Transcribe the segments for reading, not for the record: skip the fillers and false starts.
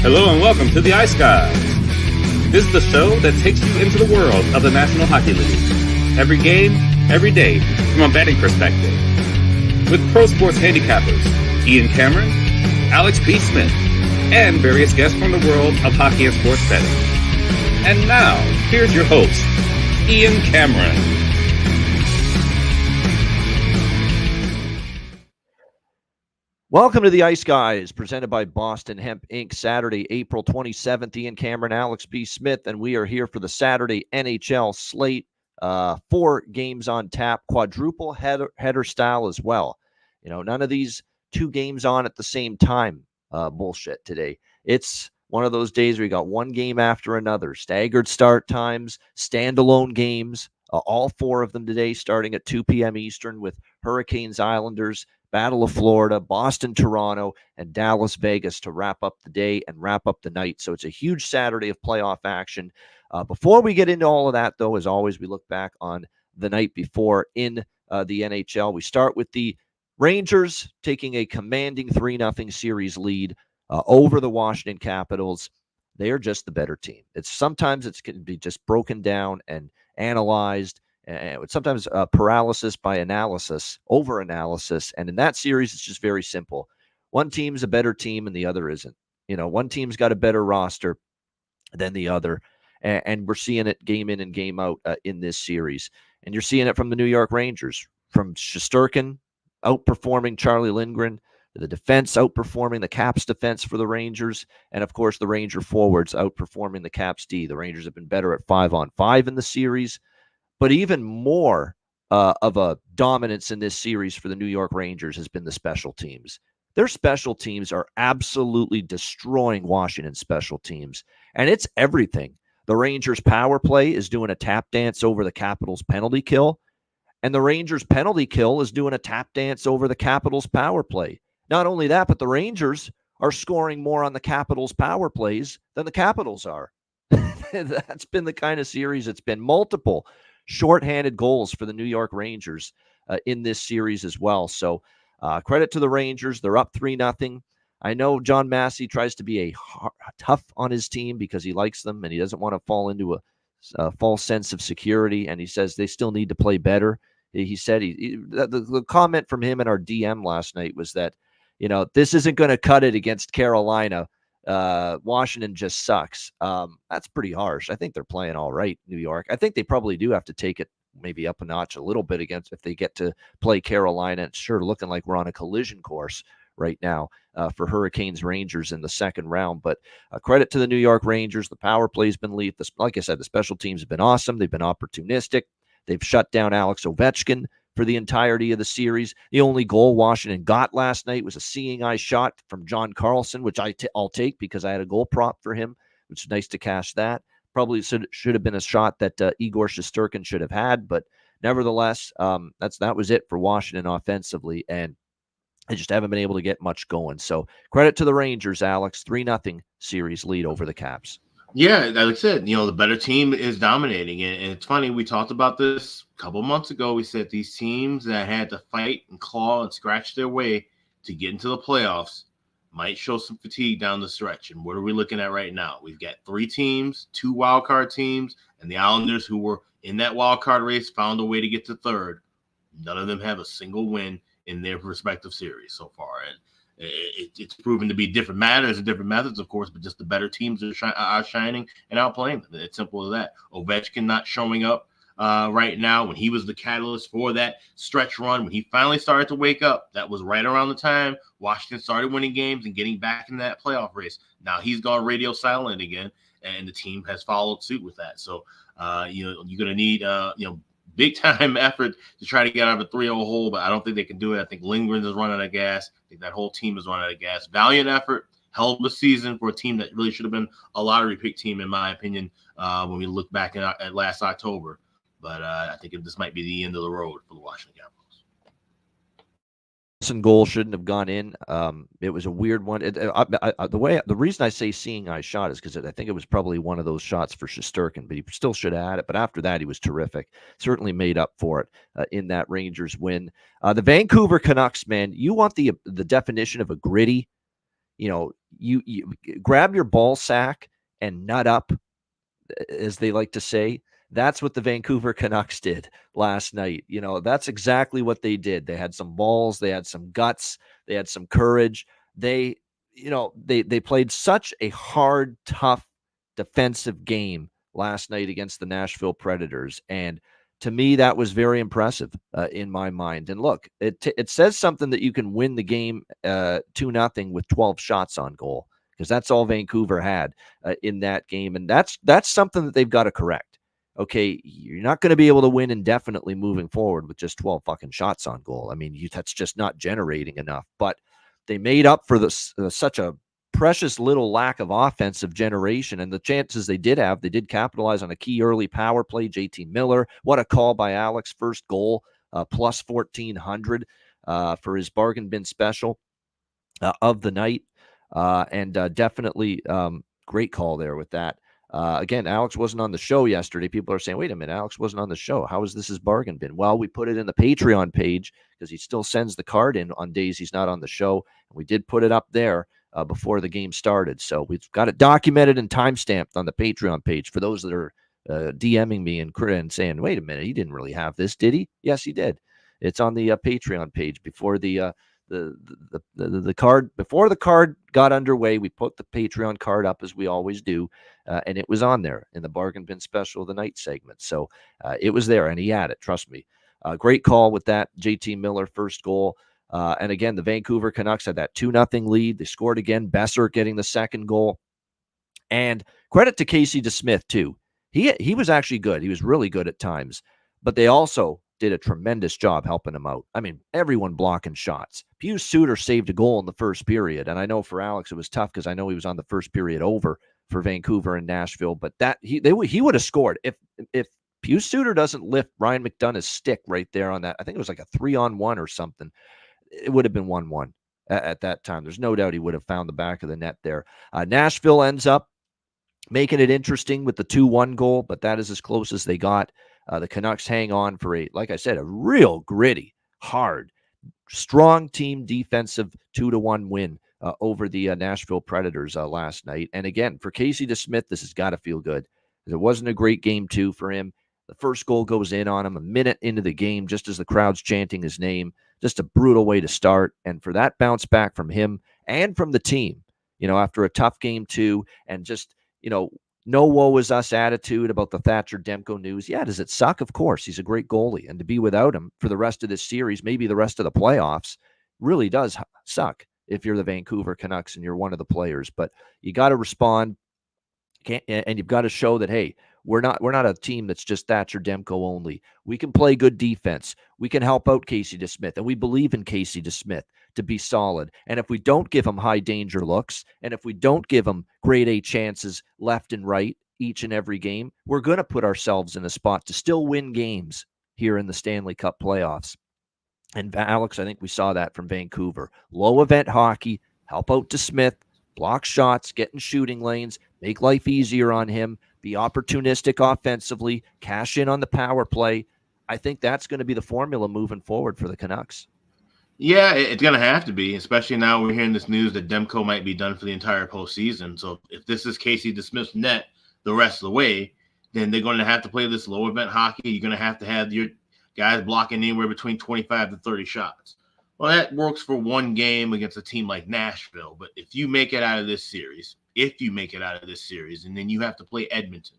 Hello and welcome to the Ice Guys. This is the show that takes you into the world of the National Hockey League. Every game, every day, from a betting perspective. With pro sports handicappers, Ian Cameron, Alex B. Smith, and various guests from the world of hockey and sports betting. And now, here's your host, Ian Cameron. Welcome to the Ice Guys, presented by Boston Hemp Inc. Saturday, April 27th. Ian Cameron, Alex B. Smith, and we are here for the Saturday NHL slate. 4 games on tap, quadruple header style as well. You know, none of these 2 games on at the same time bullshit today. It's one of those days where you got one game after another, staggered start times, standalone games, all 4 of them today starting at 2 p.m. Eastern with Hurricanes, Islanders, Battle of Florida, Boston, Toronto, and Dallas, Vegas to wrap up the day and wrap up the night. So it's a huge Saturday of playoff action. Before we get into all of that, though, as always, we look back on the night before in the NHL. We start with the Rangers taking a commanding 3-0 series lead over the Washington Capitals. They are just the better team. Sometimes it can be just broken down and analyzed. Sometimes paralysis by analysis, over-analysis. And in that series, it's just very simple. One team's a better team and the other isn't. You know, one team's got a better roster than the other. And we're seeing it game in and game out in this series. And you're seeing it from the New York Rangers, from Shesterkin outperforming Charlie Lindgren, the defense outperforming the Caps defense for the Rangers, and of course the Ranger forwards outperforming the Caps D. The Rangers have been better at 5-on-5 in the series. But even more of a dominance in this series for the New York Rangers has been the special teams. Their special teams are absolutely destroying Washington's special teams, and it's everything. The Rangers' power play is doing a tap dance over the Capitals' penalty kill, and the Rangers' penalty kill is doing a tap dance over the Capitals' power play. Not only that, but the Rangers are scoring more on the Capitals' power plays than the Capitals are. That's been the kind of series it's been. Multiple shorthanded goals for the New York Rangers in this series as well. So credit to the Rangers. They're up 3-0. I know John Massey tries to be tough on his team because he likes them and he doesn't want to fall into a false sense of security. And he says they still need to play better. He said the comment from him in our DM last night was that, you know, this isn't going to cut it against Carolina. Washington just sucks. That's pretty harsh. I think they're playing all right, New York. I think they probably do have to take it maybe up a notch a little bit against if they get to play Carolina. It's sure looking like we're on a collision course right now for Hurricanes Rangers in the second round. But credit to the New York Rangers. The power play's been elite. Like I said, the special teams have been awesome. They've been opportunistic. They've shut down Alex Ovechkin for the entirety of the series. The only goal Washington got last night was a seeing eye shot from John Carlson, which I'll take because I had a goal prop for him, which is nice to cash that. Probably should have been a shot that Igor Shesterkin should have had, but nevertheless, that was it for Washington offensively, and they just haven't been able to get much going. So credit to the Rangers, Alex. 3-0 series lead over the Caps. Yeah, like I said, you know, the better team is dominating. And it's funny, we talked about this a couple months ago. We said these teams that had to fight and claw and scratch their way to get into the playoffs might show some fatigue down the stretch. And what are we looking at right now? We've got 3 teams, 2 wildcard teams, and the Islanders, who were in that wildcard race, found a way to get to third. None of them have a single win in their respective series so far. And it's proven to be different matters and different methods, of course, but just the better teams are shining and outplaying them. It's simple as that. Ovechkin not showing up right now when he was the catalyst for that stretch run. When he finally started to wake up, that was right around the time Washington started winning games and getting back in that playoff race. Now he's gone radio silent again, and the team has followed suit with that. So, you're going to need, big time effort to try to get out of a 3-0 hole, but I don't think they can do it. I think Lindgren is running out of gas. I think that whole team is running out of gas. Valiant effort, hell of a season for a team that really should have been a lottery pick team, in my opinion, when we look back at last October. But I think this might be the end of the road for the Washington Capitals. Goal shouldn't have gone in. It was a weird one. The reason I say seeing eye shot is because I think it was probably one of those shots for Shesterkin, but he still should have had it. But after that, he was terrific. Certainly made up for it in that Rangers win. The Vancouver Canucks, man, you want the definition of a gritty. you grab your ball sack and nut up, as they like to say. That's what the Vancouver Canucks did last night. That's exactly what they did. They had some balls, they had some guts, they had some courage. They played such a hard, tough defensive game last night against the Nashville Predators, and to me, that was very impressive in my mind. And look, it says something that you can win the game 2-0 with 12 shots on goal, because that's all Vancouver had in that game, and that's something that they've got to correct. Okay, you're not going to be able to win indefinitely moving forward with just 12 fucking shots on goal. I mean, that's just not generating enough. But they made up for such a precious little lack of offensive generation, and the chances they did have, they did capitalize on a key early power play. JT Miller, what a call by Alex, first goal, plus 1,400 for his bargain bin special of the night, and definitely great call there with that. Again, Alex wasn't on the show yesterday. People are saying, wait a minute, Alex wasn't on the show. How is this his bargain bin? Well, we put it in the Patreon page because he still sends the card in on days he's not on the show. And we did put it up there before the game started. So we've got it documented and timestamped on the Patreon page for those that are DMing me and saying, wait a minute, he didn't really have this, did he? Yes, he did. It's on the Patreon page before the card, before the card got underway. We put the Patreon card up as we always do, and it was on there in the bargain bin special of the night segment. So it was there, and he had it. Trust me. Great call with that JT Miller first goal. And again, the Vancouver Canucks had that 2-0 lead. They scored again. Besser getting the second goal. And credit to Casey DeSmith too. He was actually good. He was really good at times, but they also did a tremendous job helping him out. I mean, everyone blocking shots. Pius Suter saved a goal in the first period, and I know for Alex it was tough because I know he was on the first period over for Vancouver and Nashville. But that he would have scored if Pius Suter doesn't lift Ryan McDonough's stick right there on that. I think it was like a 3-on-1 or something. It would have been 1-1 at that time. There's no doubt he would have found the back of the net there. Nashville ends up making it interesting with the 2-1 goal, but that is as close as they got. The Canucks hang on for like I said, a real gritty, hard, strong team defensive 2-1 win over the Nashville Predators last night. And again, for Casey DeSmith, this has got to feel good. It wasn't a great game two for him. The first goal goes in on him a minute into the game, just as the crowd's chanting his name. Just a brutal way to start. And for that bounce back from him and from the team, after a tough game two, and just, no woe is us attitude about the Thatcher Demko news. Yeah, does it suck? Of course. He's a great goalie. And to be without him for the rest of this series, maybe the rest of the playoffs, really does suck if you're the Vancouver Canucks and you're one of the players. But you got to respond, and you've got to show that, hey, we're not a team that's just Thatcher Demko only. We can play good defense. We can help out Casey DeSmith, and we believe in Casey DeSmith to be solid. And if we don't give him high danger looks, and if we don't give him grade A chances left and right each and every game, we're going to put ourselves in a spot to still win games here in the Stanley Cup playoffs. And Alex, I think we saw that from Vancouver. Low event hockey, help out DeSmith, block shots, get in shooting lanes, make life easier on him, be opportunistic offensively, cash in on the power play. I think that's going to be the formula moving forward for the Canucks. Yeah, it's going to have to be, especially now we're hearing this news that Demko might be done for the entire postseason. So if this is Casey DeSmith's net the rest of the way, then they're going to have to play this low event hockey. You're going to have your guys blocking anywhere between 25 to 30 shots. Well, that works for one game against a team like Nashville. But if you make it out of this series, and then you have to play Edmonton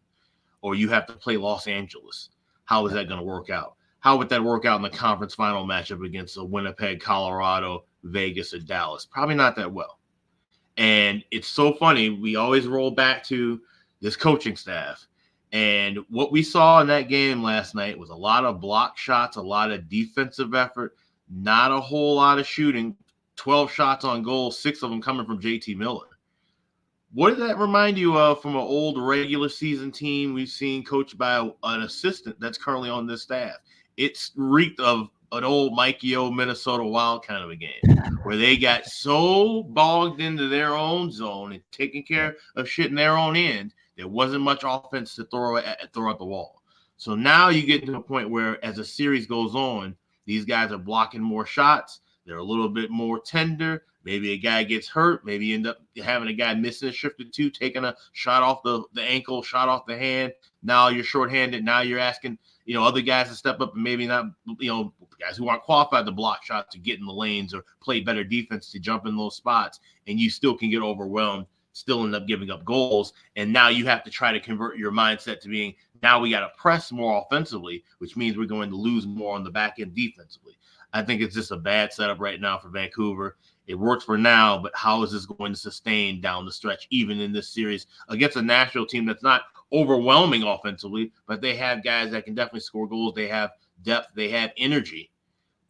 or you have to play Los Angeles, how is that going to work out? How would that work out in the conference final matchup against Winnipeg, Colorado, Vegas, or Dallas? Probably not that well. And it's so funny. We always roll back to this coaching staff. And what we saw in that game last night was a lot of block shots, a lot of defensive effort, not a whole lot of shooting. 12 shots on goal, 6 of them coming from JT Miller. What did that remind you of from an old regular season team we've seen coached by an assistant that's currently on this staff? It's reeked of an old Mikey O Minnesota Wild kind of a game where they got so bogged into their own zone and taking care of shit in their own end, there wasn't much offense to throw at the wall. So now you get to a point where as the series goes on, these guys are blocking more shots. They're a little bit more tender. Maybe a guy gets hurt. Maybe you end up having a guy missing a shift or two, taking a shot off the ankle, shot off the hand. Now you're shorthanded. Now you're asking, other guys to step up and maybe not, guys who aren't qualified to block shots to get in the lanes or play better defense to jump in those spots. And you still can get overwhelmed, still end up giving up goals. And now you have to try to convert your mindset to being, now we got to press more offensively, which means we're going to lose more on the back end defensively. I think it's just a bad setup right now for Vancouver. It works for now, but how is this going to sustain down the stretch, even in this series against a Nashville team that's not overwhelming offensively, but they have guys that can definitely score goals. They have depth. They have energy.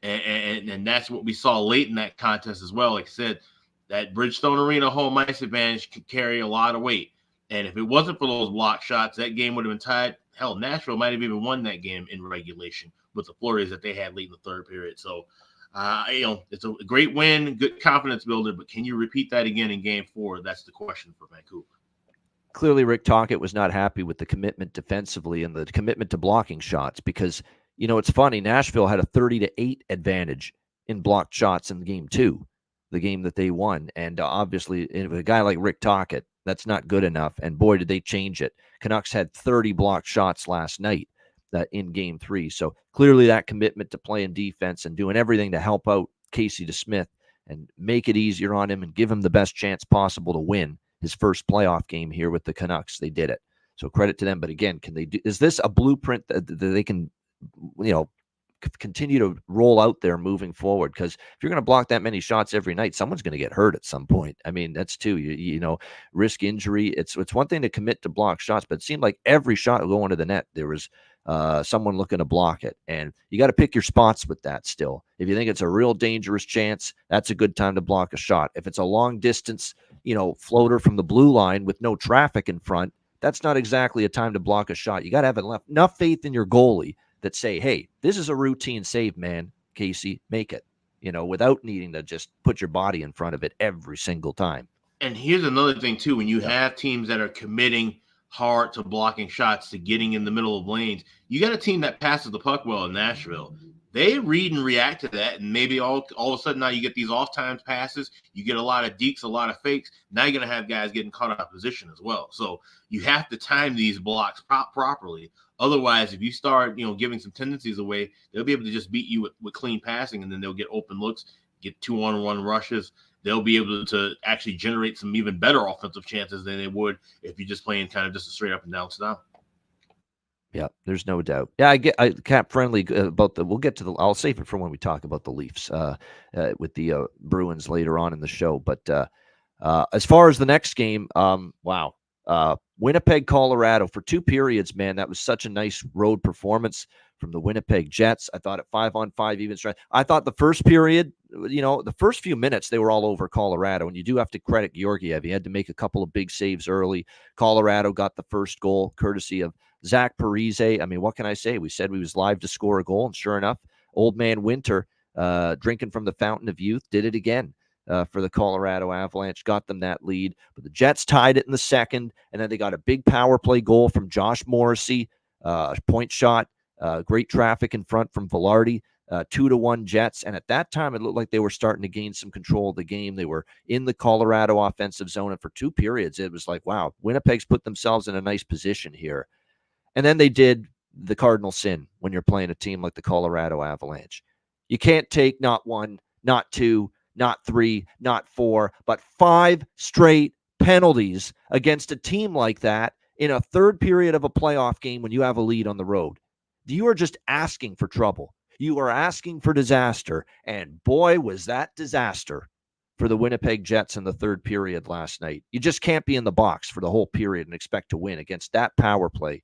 And that's what we saw late in that contest as well. Like I said, that Bridgestone Arena home ice advantage could carry a lot of weight. And if it wasn't for those block shots, that game would have been tied. Hell, Nashville might have even won that game in regulation with the flurries that they had late in the third period. So, it's a great win, good confidence builder, but can you repeat that again in game 4? That's the question for Vancouver. Clearly, Rick Tocchet was not happy with the commitment defensively and the commitment to blocking shots because, it's funny. Nashville had a 30-8 advantage in blocked shots in game 2, the game that they won. And obviously, a guy like Rick Tocchet, that's not good enough. And boy, did they change it. Canucks had 30 blocked shots last night in game 3. So clearly that commitment to playing defense and doing everything to help out Casey DeSmith and make it easier on him and give him the best chance possible to win his first playoff game here with the Canucks. They did it. So credit to them. But again, is this a blueprint that they can, continue to roll out there moving forward? Because if you're going to block that many shots every night, someone's going to get hurt at some point. I mean, that's too, risk injury. It's one thing to commit to block shots, but it seemed like every shot going to the net, there was someone looking to block it. And you got to pick your spots with that still. If you think it's a real dangerous chance, that's a good time to block a shot. If it's a long distance, floater from the blue line with no traffic in front, that's not exactly a time to block a shot. You got to have enough faith in your goalie that say, hey, this is a routine save, man, Casey, make it, without needing to just put your body in front of it every single time. And here's another thing, too. When you have teams that are committing hard to blocking shots, to getting in the middle of lanes, you got a team that passes the puck well in Nashville. They read and react to that, and maybe all of a sudden now you get these off-time passes. You get a lot of dekes, a lot of fakes. Now you're going to have guys getting caught out of position as well. So you have to time these blocks properly. Otherwise, if you start, giving some tendencies away, they'll be able to just beat you with clean passing, and then they'll get open looks, get 2-on-1 rushes. They'll be able to actually generate some even better offensive chances than they would if you're just playing kind of just a straight up and down style. Yeah, there's no doubt. Yeah, I cap friendly about we'll get to I'll save it for when we talk about the Leafs with the Bruins later on in the show. But as far as the next game, wow. Winnipeg, Colorado for 2 periods, man. That was such a nice road performance from the Winnipeg Jets. I thought at 5-on-5 even strength. I thought the first period, the first few minutes, they were all over Colorado. And you do have to credit Georgiev. He had to make a couple of big saves early. Colorado got the first goal courtesy of Zach Parise. I mean, what can I say? We said we was live to score a goal. And sure enough, old man Winter, drinking from the fountain of youth, did it again. For the Colorado Avalanche, got them that lead. But the Jets tied it in the second, and then they got a big power play goal from Josh Morrissey, point shot, great traffic in front from Velarde, 2-1 Jets. And at that time, it looked like they were starting to gain some control of the game. They were in the Colorado offensive zone, and for 2 periods, it was like, wow, Winnipeg's put themselves in a nice position here. And then they did the cardinal sin when you're playing a team like the Colorado Avalanche. You can't take not 1, not 2, not 3, not 4, but 5 straight penalties against a team like that in a third period of a playoff game when you have a lead on the road. You are just asking for trouble. You are asking for disaster. And boy, was that disaster for the Winnipeg Jets in the third period last night. You just can't be in the box for the whole period and expect to win against that power play.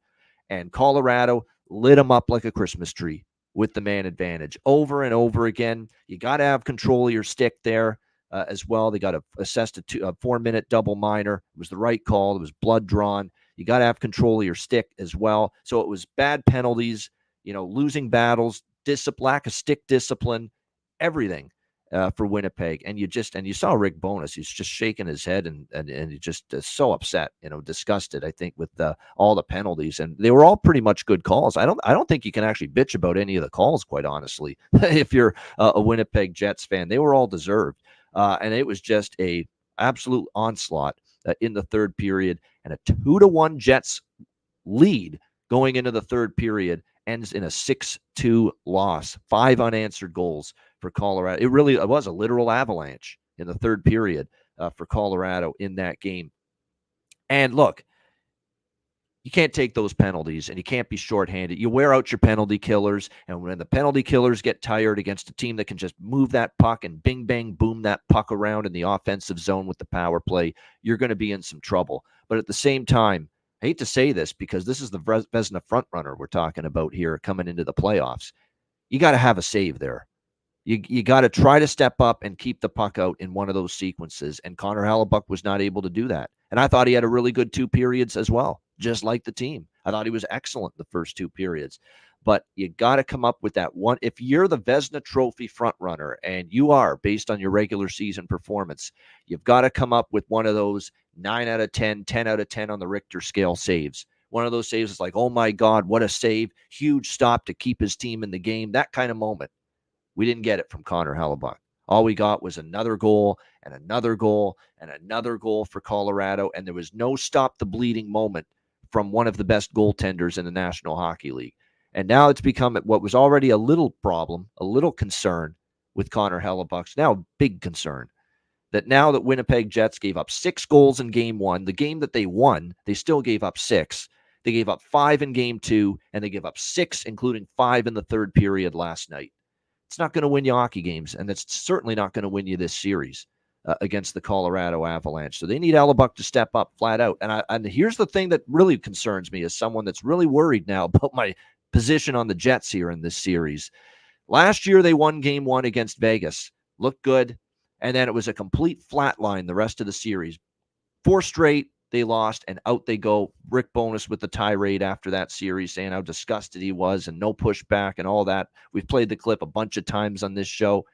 And Colorado lit them up like a Christmas tree with the man advantage over and over again. You got to have control of your stick there as well. They got assessed a 4-minute double minor. It was the right call. It was blood drawn. You got to have control of your stick as well. So it was bad penalties, losing battles, lack of stick discipline, everything. for Winnipeg. And you saw Rick Bowness. He's just shaking his head and he just so upset, disgusted, I think, with all the penalties. And they were all pretty much good calls. I don't think you can actually bitch about any of the calls, quite honestly, if you're a Winnipeg Jets fan. They were all deserved. And it was just a absolute onslaught in the third period, and a 2-1 Jets lead going into the third period ends in a 6-2 loss. 5 unanswered goals for Colorado. It was a literal avalanche in the third period for Colorado in that game. And look, you can't take those penalties, and you can't be shorthanded. You wear out your penalty killers, and when the penalty killers get tired against a team that can just move that puck and bing, bang, boom that puck around in the offensive zone with the power play, you're going to be in some trouble. But at the same time, I hate to say this because this is the Vezina frontrunner we're talking about here coming into the playoffs. You got to have a save there. You got to try to step up and keep the puck out in one of those sequences, and Connor Hellebuck was not able to do that. And I thought he had a really good 2 periods as well, just like the team. I thought he was excellent the first 2 periods. But you got to come up with that one. If you're the Vezina Trophy frontrunner, and you are based on your regular season performance, you've got to come up with one of those 9 out of 10, 10 out of 10 on the Richter scale saves. One of those saves is like, oh my God, what a save. Huge stop to keep his team in the game. That kind of moment. We didn't get it from Connor Hellebuck. All we got was another goal and another goal and another goal for Colorado, and there was no stop the bleeding moment from one of the best goaltenders in the National Hockey League. And now it's become what was already a little problem, a little concern with Connor Hellebuck's now a big concern. That now that Winnipeg Jets gave up 6 goals in game 1, the game that they won, they still gave up 6. They gave up 5 in game 2, and they gave up 6, including 5 in the third period last night. It's not going to win you hockey games, and it's certainly not going to win you this series against the Colorado Avalanche. So they need Hellebuck to step up flat out. And here's the thing that really concerns me as someone that's really worried now about my position on the Jets here in this series. Last year, they won game 1 against Vegas. Looked good. And then it was a complete flat line the rest of the series. 4 straight, they lost, and out they go. Rick Bowness with the tirade after that series, saying how disgusted he was and no pushback and all that. We've played the clip a bunch of times on this show.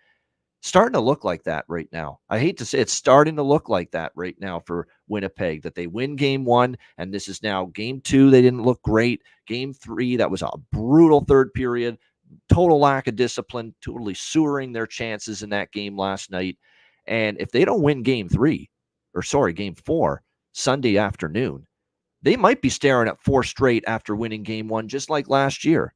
Starting to look like that right now. I hate to say it's starting to look like that right now for Winnipeg, that they win game 1, and this is now game 2. They didn't look great. Game 3, that was a brutal third period. Total lack of discipline, totally sewering their chances in that game last night. And if they don't win game 4, Sunday afternoon, they might be staring at 4 straight after winning game 1, just like last year.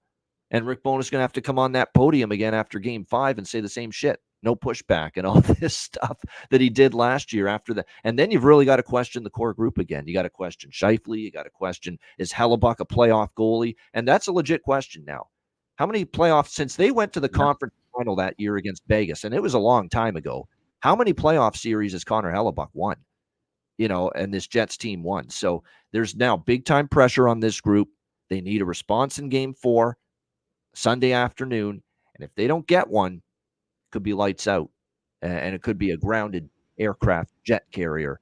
And Rick Bowness is going to have to come on that podium again after game 5 and say the same shit. No pushback and all this stuff that he did last year after that. And then you've really got to question the core group again. You got to question Scheifele. You got to question, is Hellebuck a playoff goalie? And that's a legit question now. How many playoffs, since they went to the conference final that year against Vegas, and it was a long time ago, how many playoff series has Connor Hellebuck won? And this Jets team won. So there's now big time pressure on this group. They need a response in game 4, Sunday afternoon. And if they don't get one, it could be lights out. And it could be a grounded aircraft jet carrier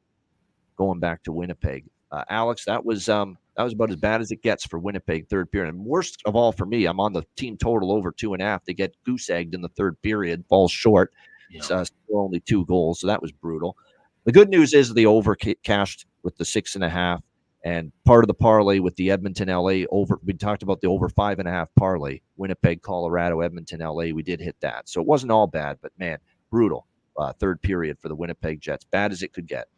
going back to Winnipeg. Alex, that was about as bad as it gets for Winnipeg third period. And worst of all for me, I'm on the team total over 2.5. They get goose egged in the third period, falls short. Yeah. Still only 2 goals. So that was brutal. The good news is they over cashed with the 6.5, and part of the parlay with the Edmonton LA over. We talked about the over 5.5 parlay, Winnipeg, Colorado, Edmonton, LA. We did hit that. So it wasn't all bad, but man, brutal third period for the Winnipeg Jets. Bad as it could get.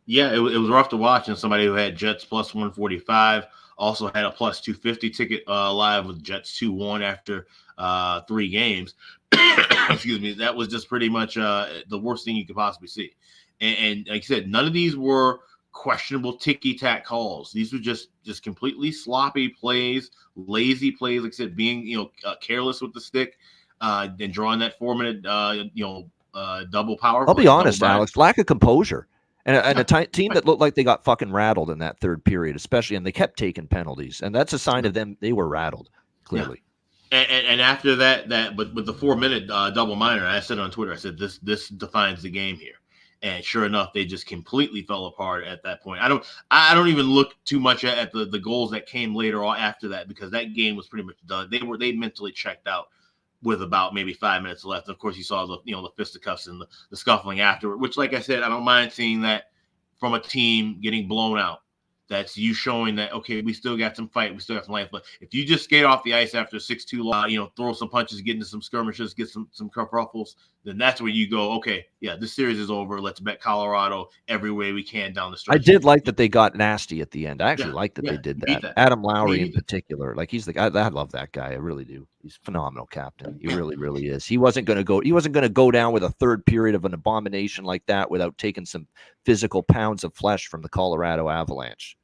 Yeah, it was rough to watch. And somebody who had Jets plus 145 also had a plus 250 ticket live with Jets 2-1 after 3 games. Excuse me. That was just pretty much the worst thing you could possibly see. And like I said, none of these were questionable ticky-tack calls. These were just completely sloppy plays, lazy plays. Like I said, being careless with the stick, then drawing that 4-minute double power. I'll be honest, Alex. Lack of composure, and a team that looked like they got fucking rattled in that third period, especially, and they kept taking penalties, and that's a sign of them. They were rattled, clearly. Yeah. And after that, but with the 4-minute double minor, I said on Twitter, I said this defines the game here. And sure enough, they just completely fell apart at that point. I don't even look too much at the goals that came later or after that, because that game was pretty much done. They mentally checked out with about maybe 5 minutes left. Of course, you saw the fisticuffs and the scuffling afterward, which, like I said, I don't mind seeing that from a team getting blown out. That's you showing that, okay, we still got some fight, we still got some life. But if you just skate off the ice after 6-2, throw some punches, get into some skirmishes, get some kerfuffles, then that's where you go, okay, yeah, this series is over. Let's bet Colorado every way we can down the stretch. I did like that they got nasty at the end. I actually like that they did that. Adam Lowry in particular, like he's the guy. I love that guy. I really do. He's a phenomenal captain. He really, really is. He wasn't going to go down with a third period of an abomination like that without taking some physical pounds of flesh from the Colorado Avalanche.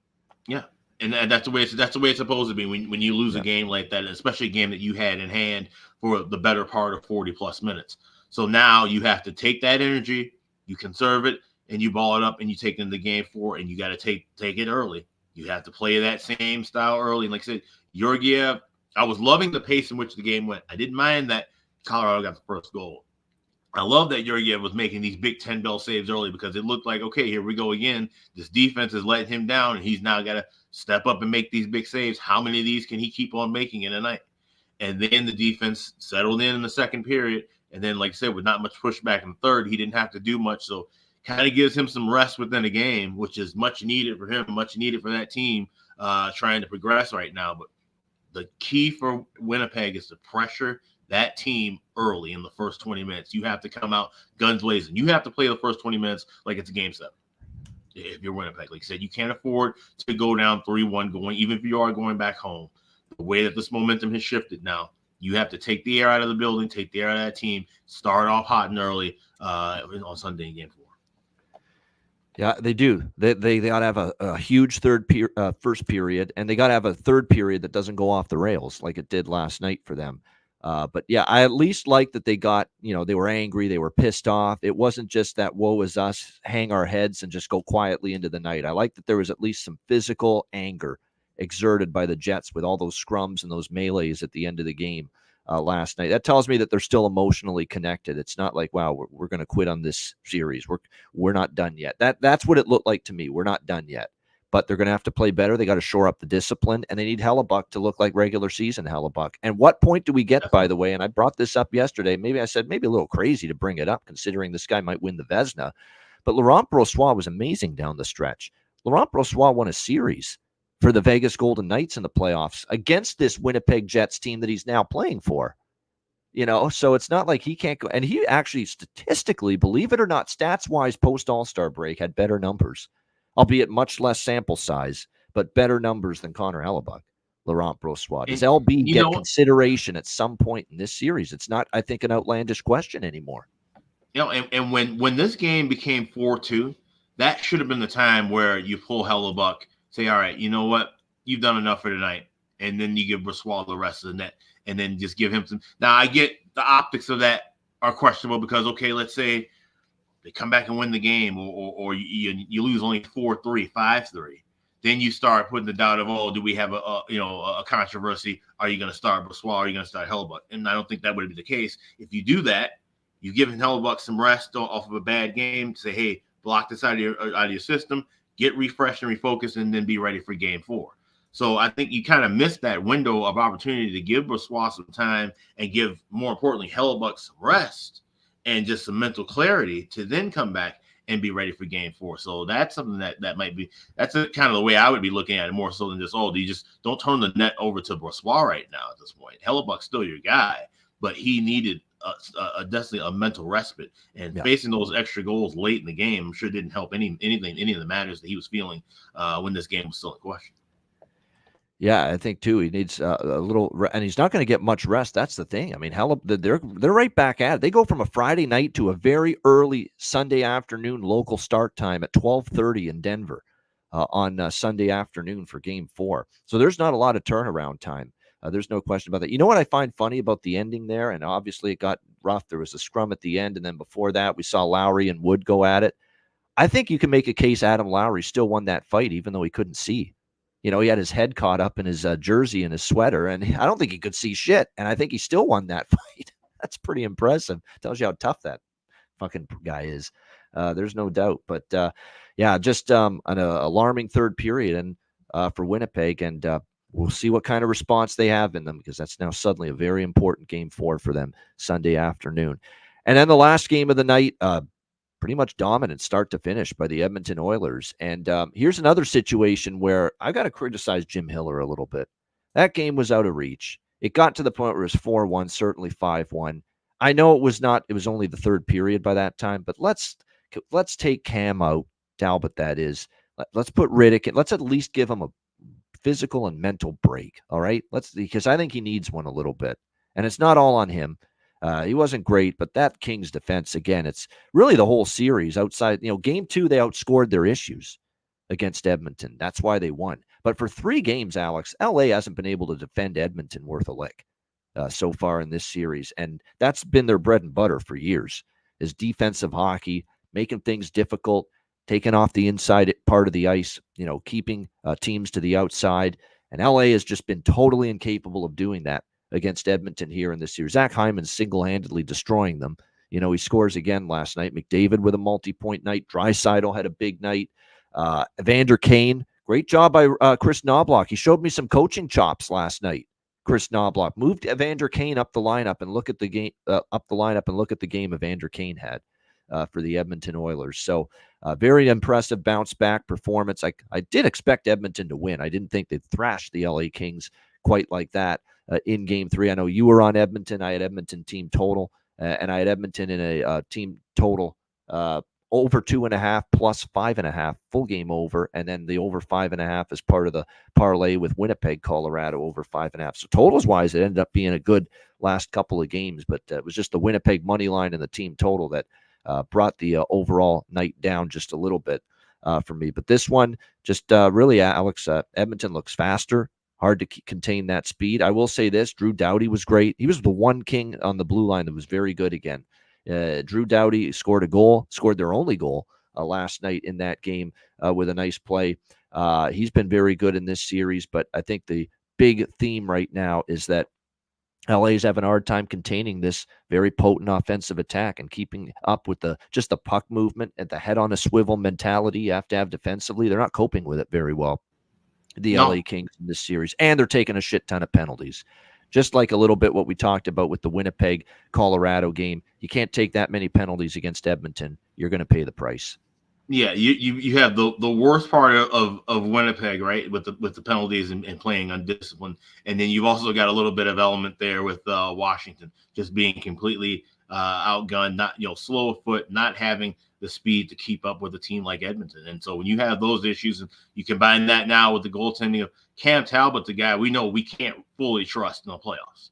Yeah, and that's the way it's supposed to be when you lose a game like that, especially a game that you had in hand for the better part of 40+ minutes. So now you have to take that energy, you conserve it, and you ball it up, and you take it into game 4, and you got to take it early. You have to play that same style early. And like I said, Georgiev, I was loving the pace in which the game went. I didn't mind that Colorado got the first goal. I love that Georgiev was making these big 10-bell saves early because it looked like, okay, here we go again. This defense is letting him down, and he's now got to step up and make these big saves. How many of these can he keep on making in a night? And then the defense settled in the second period. And then, like I said, with not much pushback in the third, he didn't have to do much. So kind of gives him some rest within the game, which is much needed for him, much needed for that team trying to progress right now. But the key for Winnipeg is to pressure that team early in the first 20 minutes. You have to come out guns blazing. You have to play the first 20 minutes like it's a game 7. If you're Winnipeg, like I said, you can't afford to go down 3-1 going, even if you are going back home. The way that this momentum has shifted now, you have to take the air out of the building, take the air out of that team, start off hot and early on Sunday in game 4. Yeah, they do. They got to have a huge first period, and they got to have a third period that doesn't go off the rails like it did last night for them. But yeah, I at least like that they got, they were angry, they were pissed off. It wasn't just that woe is us, hang our heads and just go quietly into the night. I like that there was at least some physical anger exerted by the Jets with all those scrums and those melees at the end of the game last night. That tells me that they're still emotionally connected. It's not like, wow, we're going to quit on this series. We're not done yet. That's what it looked like to me. We're not done yet. But they're going to have to play better. They got to shore up the discipline, and they need Hellebuck to look like regular season Hellebuck. And what point do we get, by the way? And I brought this up yesterday. Maybe I said maybe a little crazy to bring it up, considering this guy might win the Vezina. But Laurent Brossoit was amazing down the stretch. Laurent Brossoit won a series for the Vegas Golden Knights in the playoffs against this Winnipeg Jets team that he's now playing for. So it's not like he can't go. And he actually statistically, believe it or not, stats-wise, post-All-Star break, had better numbers, albeit much less sample size, but better numbers than Connor Hellebuck, Laurent Brossoit. Does LB get consideration at some point in this series? It's not, I think, an outlandish question anymore. And when this game became 4-2, that should have been the time where you pull Hellebuck, say, all right, you know what? You've done enough for tonight. And then you give Brossoit the rest of the net, and then just give him some. Now, I get the optics of that are questionable because, okay, let's say they come back and win the game, or you lose only 4-3, 5-3. Then you start putting the doubt of, do we have a controversy? Are you going to start Brossoit? Are you going to start Hellebuck? And I don't think that would be the case. If you do that, you've given Hellebuck some rest off of a bad game. Say, hey, block this out of your system, get refreshed and refocused, and then be ready for game 4. So I think you kind of missed that window of opportunity to give Brossoit some time and give, more importantly, Hellebuck some rest and just some mental clarity to then come back and be ready for game 4. So that's something that might be, that's kind of the way I would be looking at it, more so than just, do you just don't turn the net over to Brossoit right now at this point. Hellebuck's still your guy, but he needed definitely a mental respite, and facing those extra goals late in the game, I'm sure didn't help any of the matters that he was feeling when this game was still in question. Yeah, I think too. He needs a little, and he's not going to get much rest. That's the thing. I mean, they're right back at it. They go from a Friday night to a very early Sunday afternoon local start time at 12:30 in Denver on Sunday afternoon for Game 4. So there's not a lot of turnaround time. There's no question about that. You know what I find funny about the ending there? And obviously it got rough. There was a scrum at the end, and then before that, we saw Lowry and Wood go at it. I think you can make a case Adam Lowry still won that fight, even though he couldn't see. He had his head caught up in his jersey and his sweater, and I don't think he could see shit. And I think he still won that fight. That's pretty impressive. Tells you how tough that fucking guy is. There's no doubt. But just an alarming third period and for Winnipeg. And We'll see what kind of response they have in them, because that's now suddenly a very important game 4 for them Sunday afternoon. And then the last game of the night, pretty much dominant start to finish by the Edmonton Oilers. And here's another situation where I got to criticize Jim Hiller a little bit. That game was out of reach. It got to the point where it was 4-1, certainly 5-1. I know it was not. It was only the third period by that time. But let's take Cam out, Talbot. That is. Let's put Riddick in. Let's at least give him a physical and mental break. All right. Because I think he needs one a little bit. And it's not all on him. He wasn't great, but that Kings defense, again, it's really the whole series outside. Game 2, they outscored their issues against Edmonton. That's why they won. But for 3 games, Alex, LA hasn't been able to defend Edmonton worth a lick so far in this series. And that's been their bread and butter for years, is defensive hockey, making things difficult, taking off the inside part of the ice, keeping teams to the outside. And LA has just been totally incapable of doing that against Edmonton here in this series. Zach Hyman's single-handedly destroying them. He scores again last night. McDavid with a multi-point night. Draisaitl had a big night. Evander Kane, great job by Chris Knobloch. He showed me some coaching chops last night. Chris Knobloch moved Evander Kane up the lineup and look at the game. The game Evander Kane had for the Edmonton Oilers. So very impressive bounce back performance. I did expect Edmonton to win. I didn't think they'd thrash the LA Kings quite like that in Game 3. I know you were on Edmonton. I had Edmonton team total, and I had Edmonton in a team total over 2.5 plus 5.5 full game over, and then the over 5.5 as part of the parlay with Winnipeg, Colorado over 5.5. So totals wise, it ended up being a good last couple of games, but it was just the Winnipeg money line and the team total that brought the overall night down just a little bit for me. But this one, just really, Alex, Edmonton looks faster. Hard to contain that speed. I will say this, Drew Doughty was great. He was the one King on the blue line that was very good again. Drew Doughty scored their only goal last night in that game with a nice play. He's been very good in this series, but I think the big theme right now is that LA's having a hard time containing this very potent offensive attack and keeping up with the puck movement and the head on a swivel mentality you have to have defensively. They're not coping with it very well, the LA Kings in this series, and they're taking a shit ton of penalties. Just like a little bit what we talked about with the Winnipeg Colorado game. You can't take that many penalties against Edmonton. You're going to pay the price. Yeah, you have the worst part of Winnipeg, right, with the penalties and playing undisciplined, and then you've also got a little bit of element there with Washington just being completely outgunned, not slow of foot, not having the speed to keep up with a team like Edmonton. And so when you have those issues, and you combine that now with the goaltending of Cam Talbot, the guy we know we can't fully trust in the playoffs.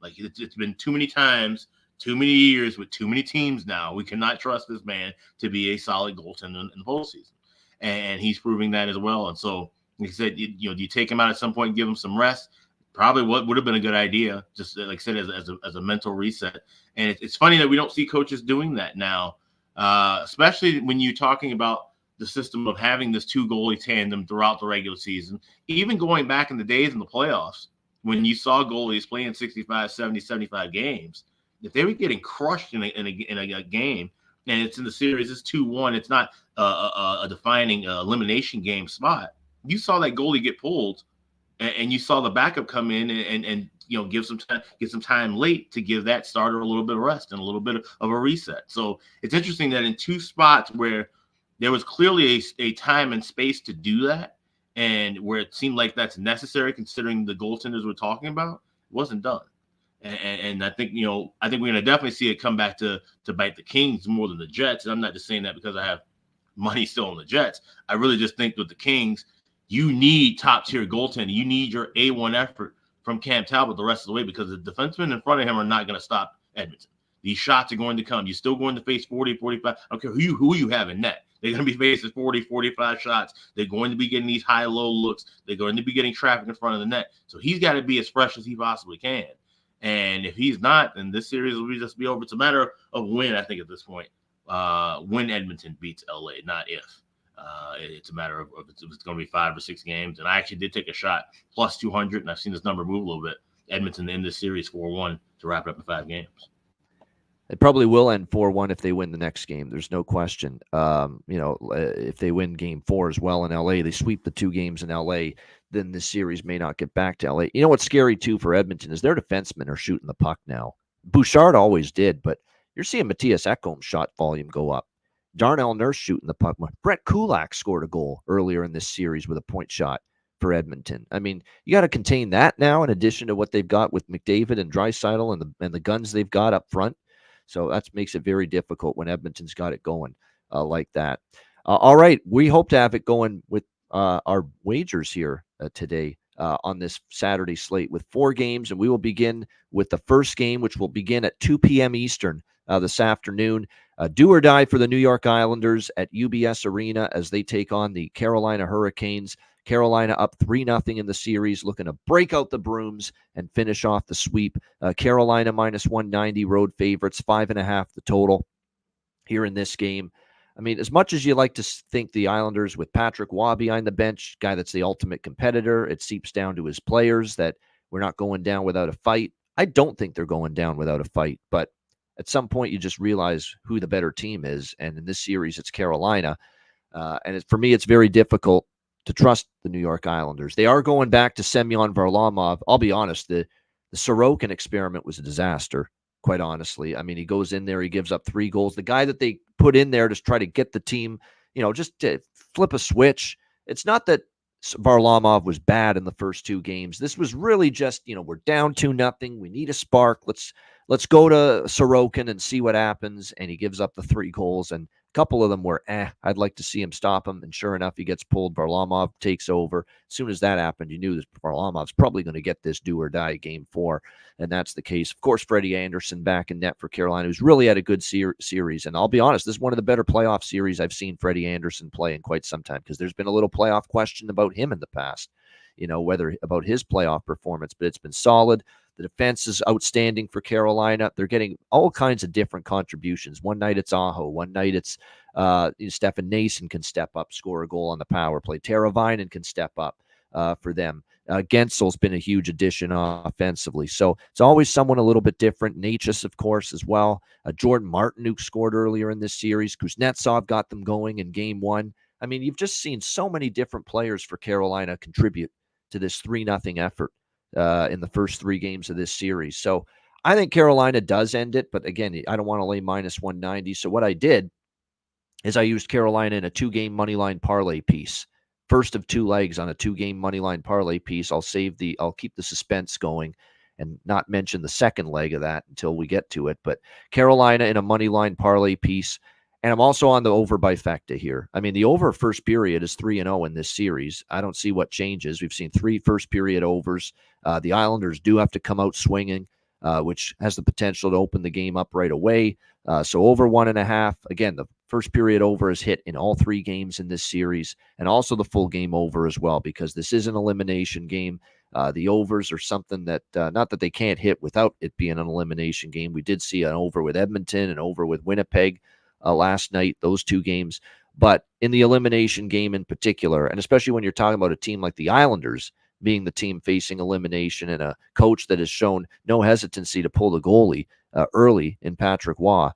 Like it's been too many times. Too many years with too many teams now. We cannot trust this man to be a solid goaltender in the postseason. And he's proving that as well. And so, like I said, do you take him out at some point and give him some rest? Probably what would have been a good idea, just like I said, as a mental reset. And it's funny that we don't see coaches doing that now, especially when you're talking about the system of having this 2 goalie tandem throughout the regular season, even going back in the days in the playoffs when you saw goalies playing 65, 70, 75 games. If they were getting crushed in a game, and it's in the series, it's 2-1, it's not a defining elimination game spot. You saw that goalie get pulled, and you saw the backup come in and get some time late to give that starter a little bit of rest and a little bit of a reset. So it's interesting that in 2 spots where there was clearly a time and space to do that, and where it seemed like that's necessary considering the goaltenders we're talking about, it wasn't done. And I think we're going to definitely see it come back to bite the Kings more than the Jets. And I'm not just saying that because I have money still on the Jets. I really just think with the Kings, you need top tier goaltending. You need your A1 effort from Cam Talbot the rest of the way, because the defensemen in front of him are not going to stop Edmonton. These shots are going to come. You're still going to face 40, 45. I don't care who you have in net. They're going to be facing 40, 45 shots. They're going to be getting these high-low looks. They're going to be getting traffic in front of the net. So he's got to be as fresh as he possibly can. And if he's not, then this series will just be over. It's a matter of when, I think, at this point, when Edmonton beats LA, not if. It's a matter of if it's going to be 5 or 6 games. And I actually did take a shot, plus 200, and I've seen this number move a little bit. Edmonton in this series 4-1 to wrap it up in 5 games. It probably will end 4-1 if they win the next game. There's no question. If they win game 4 as well in LA, they sweep the 2 games in LA, then this series may not get back to LA. You know what's scary too for Edmonton is their defensemen are shooting the puck now. Bouchard always did, but you're seeing Matthias Ekholm's shot volume go up. Darnell Nurse shooting the puck. Brett Kulak scored a goal earlier in this series with a point shot for Edmonton. I mean, you got to contain that now in addition to what they've got with McDavid and Draisaitl and the guns they've got up front. So that makes it very difficult when Edmonton's got it going like that. All right. We hope to have it going with our wagers here today on this Saturday slate with 4 games. And we will begin with the first game, which will begin at 2 p.m. Eastern this afternoon. Do or die for the New York Islanders at UBS Arena as they take on the Carolina Hurricanes. Carolina up 3-0 in the series, looking to break out the Bruins and finish off the sweep. Carolina minus 190 road favorites, 5.5 the total here in this game. I mean, as much as you like to think the Islanders with Patrick Waugh behind the bench, guy that's the ultimate competitor, it seeps down to his players that we're not going down without a fight. I don't think they're going down without a fight, but at some point you just realize who the better team is, and in this series it's Carolina. For me, it's very difficult to trust the New York Islanders. They are going back to Semyon Varlamov. I'll be honest, the Sorokin experiment was a disaster, quite honestly. I mean, he goes in there, he gives up 3 goals. The guy that they put in there to try to get the team, just to flip a switch. It's not that Varlamov was bad in the first 2 games. This was really just, we're down 2-0. We need a spark. Let's go to Sorokin and see what happens. And he gives up the 3 goals. And a couple of them were, I'd like to see him stop him. And sure enough, he gets pulled. Varlamov takes over. As soon as that happened, you knew that Varlamov's probably going to get this do or die game 4. And that's the case. Of course, Freddie Anderson back in net for Carolina, who's really had a good series. And I'll be honest, this is one of the better playoff series I've seen Freddie Anderson play in quite some time, because there's been a little playoff question about him in the past, whether about his playoff performance, but it's been solid. The defense is outstanding for Carolina. They're getting all kinds of different contributions. One night it's Aho. One night it's Stefan Nason can step up, score a goal on the power play. Teravainen can step up for them. Gensel's been a huge addition offensively. So it's always someone a little bit different. Natchez, of course, as well. Jordan Martin, who scored earlier in this series. Kuznetsov got them going in game 1. I mean, you've just seen so many different players for Carolina contribute to this 3-0 effort in the first 3 games of this series. So I think Carolina does end it, but again, I don't want to lay minus 190. So what I did is I used Carolina in a 2-game money line parlay piece. First of 2 legs on a 2-game money line parlay piece. I'll keep the suspense going and not mention the second leg of that until we get to it. But Carolina in a money line parlay piece. And I'm also on the over by Fecta here. I mean, the over first period is 3-0 in this series. I don't see what changes. We've seen 3 first period overs. The Islanders do have to come out swinging, which has the potential to open the game up right away. So over 1.5. Again, the first period over is hit in all 3 games in this series, and also the full game over as well, because this is an elimination game. The overs are something that, not that they can't hit without it being an elimination game. We did see an over with Edmonton and over with Winnipeg last night, those 2 games. But in the elimination game in particular, and especially when you're talking about a team like the Islanders being the team facing elimination and a coach that has shown no hesitancy to pull the goalie early in Patrick Waugh,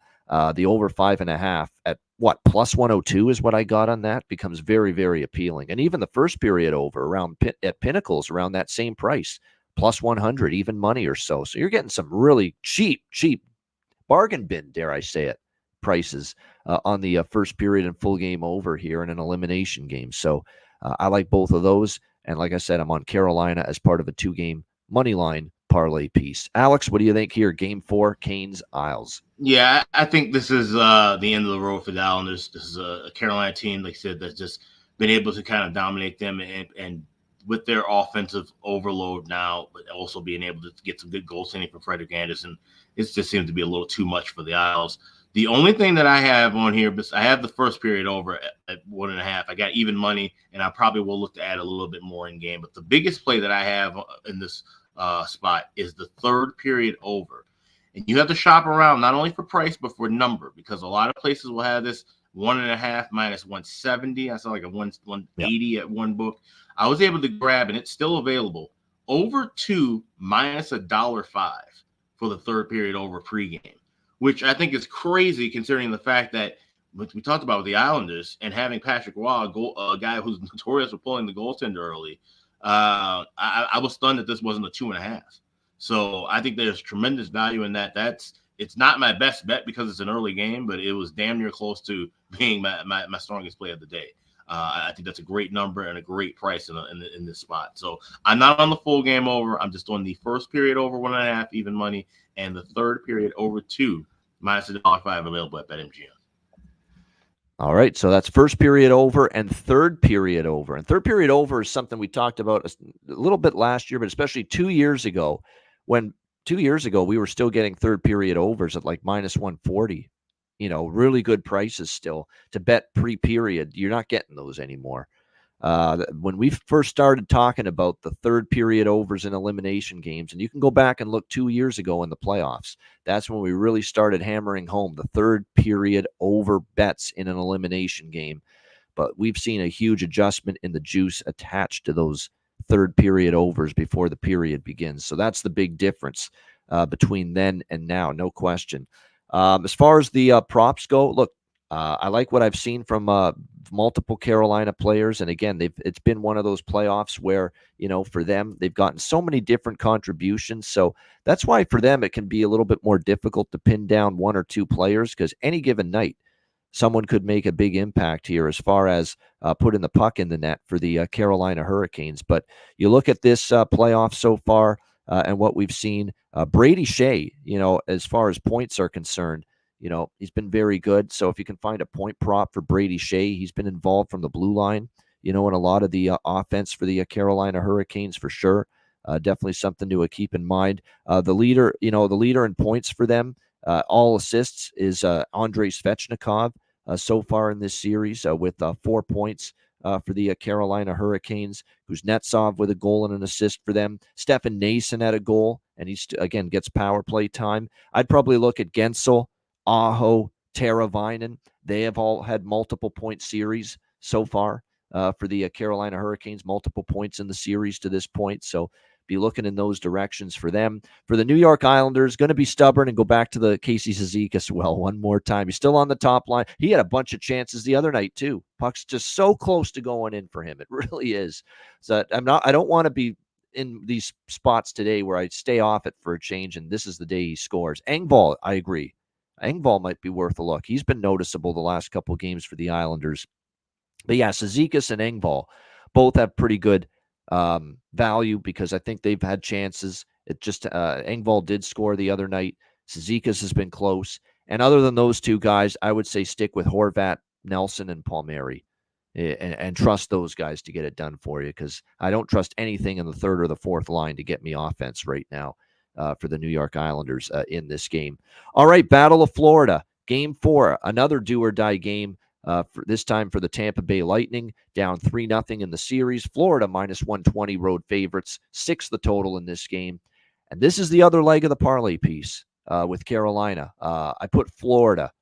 the over 5.5 at plus 102 is what I got on that, becomes very, very appealing. And even the first period over around at Pinnacles around that same price, plus 100, even money or so. So you're getting some really cheap bargain bin, dare I say it, prices on the first period and full game over here in an elimination game. So I like both of those. And like I said, I'm on Carolina as part of a 2-game money line parlay piece. Alex, what do you think here? Game 4, Canes, Isles. Yeah, I think this is the end of the road for the Islanders. This is a Carolina team, like I said, that's just been able to kind of dominate them, and with their offensive overload now, but also being able to get some good goaltending from Frederik Andersen, it just seems to be a little too much for the Isles. The only thing that I have on here, I have the first period over at 1.5. I got even money, and I probably will look to add a little bit more in game. But the biggest play that I have in this spot is the third period over. And you have to shop around not only for price, but for number, because a lot of places will have this 1.5 minus 170. I saw like a 180 at one book. I was able to grab, and it's still available, over 2 minus $1.05 for the third period over pregame, which I think is crazy considering the fact that what we talked about with the Islanders and having Patrick Roy, a guy who's notorious for pulling the goaltender early. I was stunned that this wasn't a 2.5. So I think there's tremendous value in that. It's not my best bet because it's an early game, but it was damn near close to being my strongest play of the day. I think that's a great number and a great price in this spot. So I'm not on the full game over. I'm just on the first period over 1.5 even money and the third period over 2 minus $1.05 available at BetMGM. All right, so that's first period over and third period over. And third period over is something we talked about a little bit last year, but especially 2 years ago, when 2 years ago we were still getting third period overs at like minus 140. Really good prices still to bet pre-period. You're not getting those anymore. When we first started talking about the third period overs in elimination games, and you can go back and look 2 years ago in the playoffs, that's when we really started hammering home the third period over bets in an elimination game. But we've seen a huge adjustment in the juice attached to those third period overs before the period begins. So that's the big difference between then and now, no question. As far as the props go, look, I like what I've seen from multiple Carolina players. And again, it's been one of those playoffs where, for them, they've gotten so many different contributions. So that's why for them, it can be a little bit more difficult to pin down one or two players, because any given night, someone could make a big impact here as far as putting the puck in the net for the Carolina Hurricanes. But you look at this playoff so far and what we've seen, Brady Shea, as far as points are concerned, he's been very good. So if you can find a point prop for Brady Shea, he's been involved from the blue line, in a lot of the offense for the Carolina Hurricanes for sure. Definitely something to keep in mind. The leader in points for them, all assists, is Andrei Svechnikov so far in this series with 4 points for the Carolina Hurricanes. Kuznetsov with a goal and an assist for them. Stefan Nason had a goal, and he again gets power play time. I'd probably look at Gensel, Aho, Teravainen. They have all had multiple point series so far for the Carolina Hurricanes, multiple points in the series to this point. So be looking in those directions for them. For the New York Islanders, going to be stubborn and go back to the Casey Cizikas well one more time. He's still on the top line. He had a bunch of chances the other night too. Puck's just so close to going in for him. It really is. So I don't want to be in these spots today where I stay off it for a change, and this is the day he scores. Engvall, I agree. Engvall might be worth a look. He's been noticeable the last couple of games for the Islanders. But yeah, Cizikas and Engvall both have pretty good value because I think they've had chances. It just Engvall did score the other night. Cizikas has been close. And other than those two guys, I would say stick with Horvat, Nelson, and Palmieri and trust those guys to get it done for you, because I don't trust anything in the third or the fourth line to get me offense right now for the New York Islanders in this game. All right, Battle of Florida, Game 4, another do-or-die game. For this time for the Tampa Bay Lightning, down 3-0 in the series. Florida minus 120 road favorites, 6 the total in this game. And this is the other leg of the parlay piece with Carolina. I put Florida,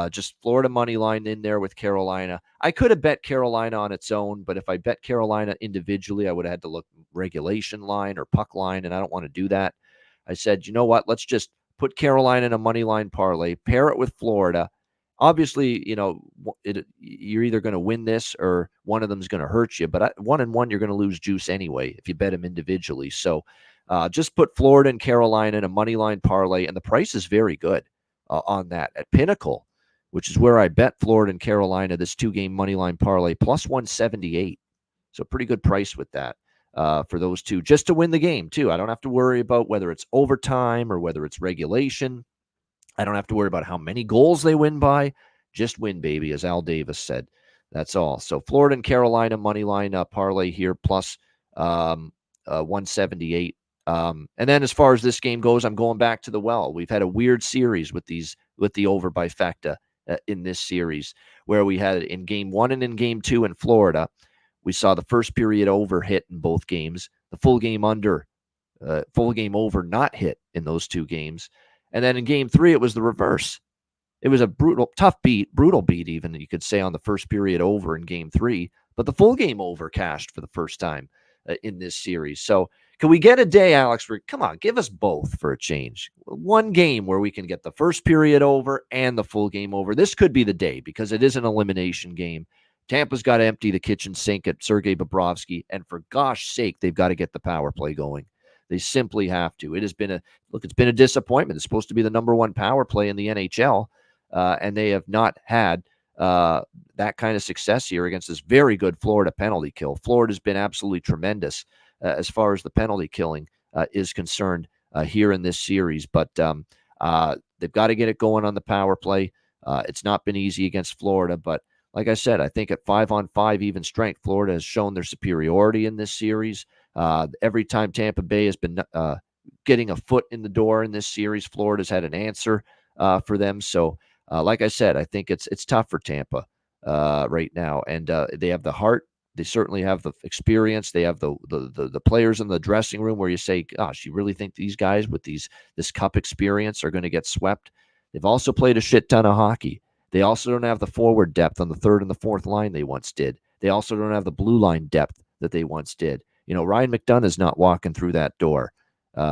just Florida money line in there with Carolina. I could have bet Carolina on its own, but if I bet Carolina individually, I would have had to look regulation line or puck line, and I don't want to do that. I said, you know what? Let's just put Carolina in a money line parlay, pair it with Florida. Obviously, you're either going to win this or one of them is going to hurt you. But 1-1, you're going to lose juice anyway if you bet them individually. So just put Florida and Carolina in a money line parlay, and the price is very good on that at Pinnacle, which is where I bet Florida and Carolina this 2-game money line parlay plus 178. So pretty good price with that for those two, just to win the game too. I don't have to worry about whether it's overtime or whether it's regulation. I don't have to worry about how many goals they win by. Just win, baby, as Al Davis said. That's all. So Florida and Carolina money line parlay here plus 178. And then as far as this game goes, I'm going back to the well. We've had a weird series with the over by Fecta in this series, where we had in Game 1 and in Game 2 in Florida, we saw the first period over hit in both games, the full game over not hit in those two games. And then in Game 3, it was the reverse. It was a brutal beat even, you could say, on the first period over in Game 3. But the full game over cashed for the first time in this series. So Can we get a day, Alex, where, come on, give us both for a change? One game where we can get the first period over and the full game over. This could be the day because it is an elimination game. Tampa's got to empty the kitchen sink at Sergei Bobrovsky, and for gosh sake, they've got to get the power play going. They simply have to. It has been it's been a disappointment. It's supposed to be the number one power play in the NHL, and they have not had that kind of success here against this very good Florida penalty kill. Florida's been absolutely tremendous as far as the penalty killing is concerned here in this series. But they've got to get it going on the power play. It's not been easy against Florida, but like I said, I think at 5-on-5 even strength, Florida has shown their superiority in this series. Every time Tampa Bay has been getting a foot in the door in this series, Florida's had an answer for them. So, like I said, I think it's tough for Tampa right now, and they have the heart. They certainly have the experience. They have the players in the dressing room where you say, "Gosh, you really think these guys with this cup experience are going to get swept?" They've also played a shit ton of hockey. They also don't have the forward depth on the third and the fourth line they once did. They also don't have the blue line depth that they once did. Ryan McDonough's not walking through that door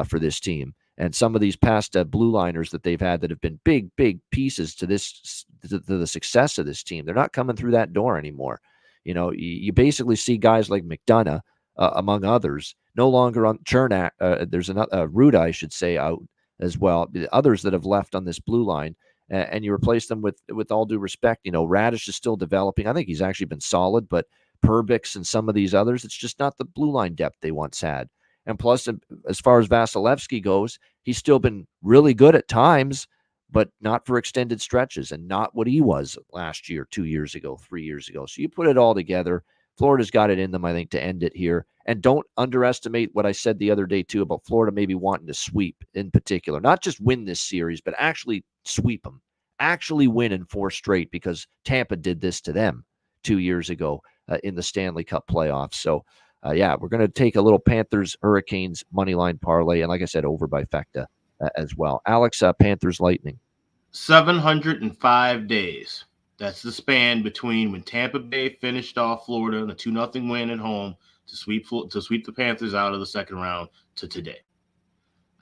for this team. And some of these past blue liners that they've had that have been big pieces to the success of this team, they're not coming through that door anymore. You basically see guys like McDonough, among others, no longer on Chernak. There's another Ruda, I should say, out as well. The others that have left on this blue line. And you replace them with all due respect. Radish is still developing. I think he's actually been solid, but Perbix and some of these others, it's just not the blue line depth they once had. And plus, as far as Vasilevsky goes, he's still been really good at times, but not for extended stretches and not what he was last year, 2 years ago, 3 years ago. So you put it all together. Florida's got it in them, I think, to end it here. And don't underestimate what I said the other day, too, about Florida maybe wanting to sweep in particular. Not just win this series, but actually sweep them. Actually win in 4 straight, because Tampa did this to them 2 years ago in the Stanley Cup playoffs. So, we're going to take a little Panthers Hurricanes money line parlay. And like I said, over by Fecta as well. Alex, Panthers Lightning. 705 days. That's the span between when Tampa Bay finished off Florida in a 2-0 win at home to sweep the Panthers out of the second round to today.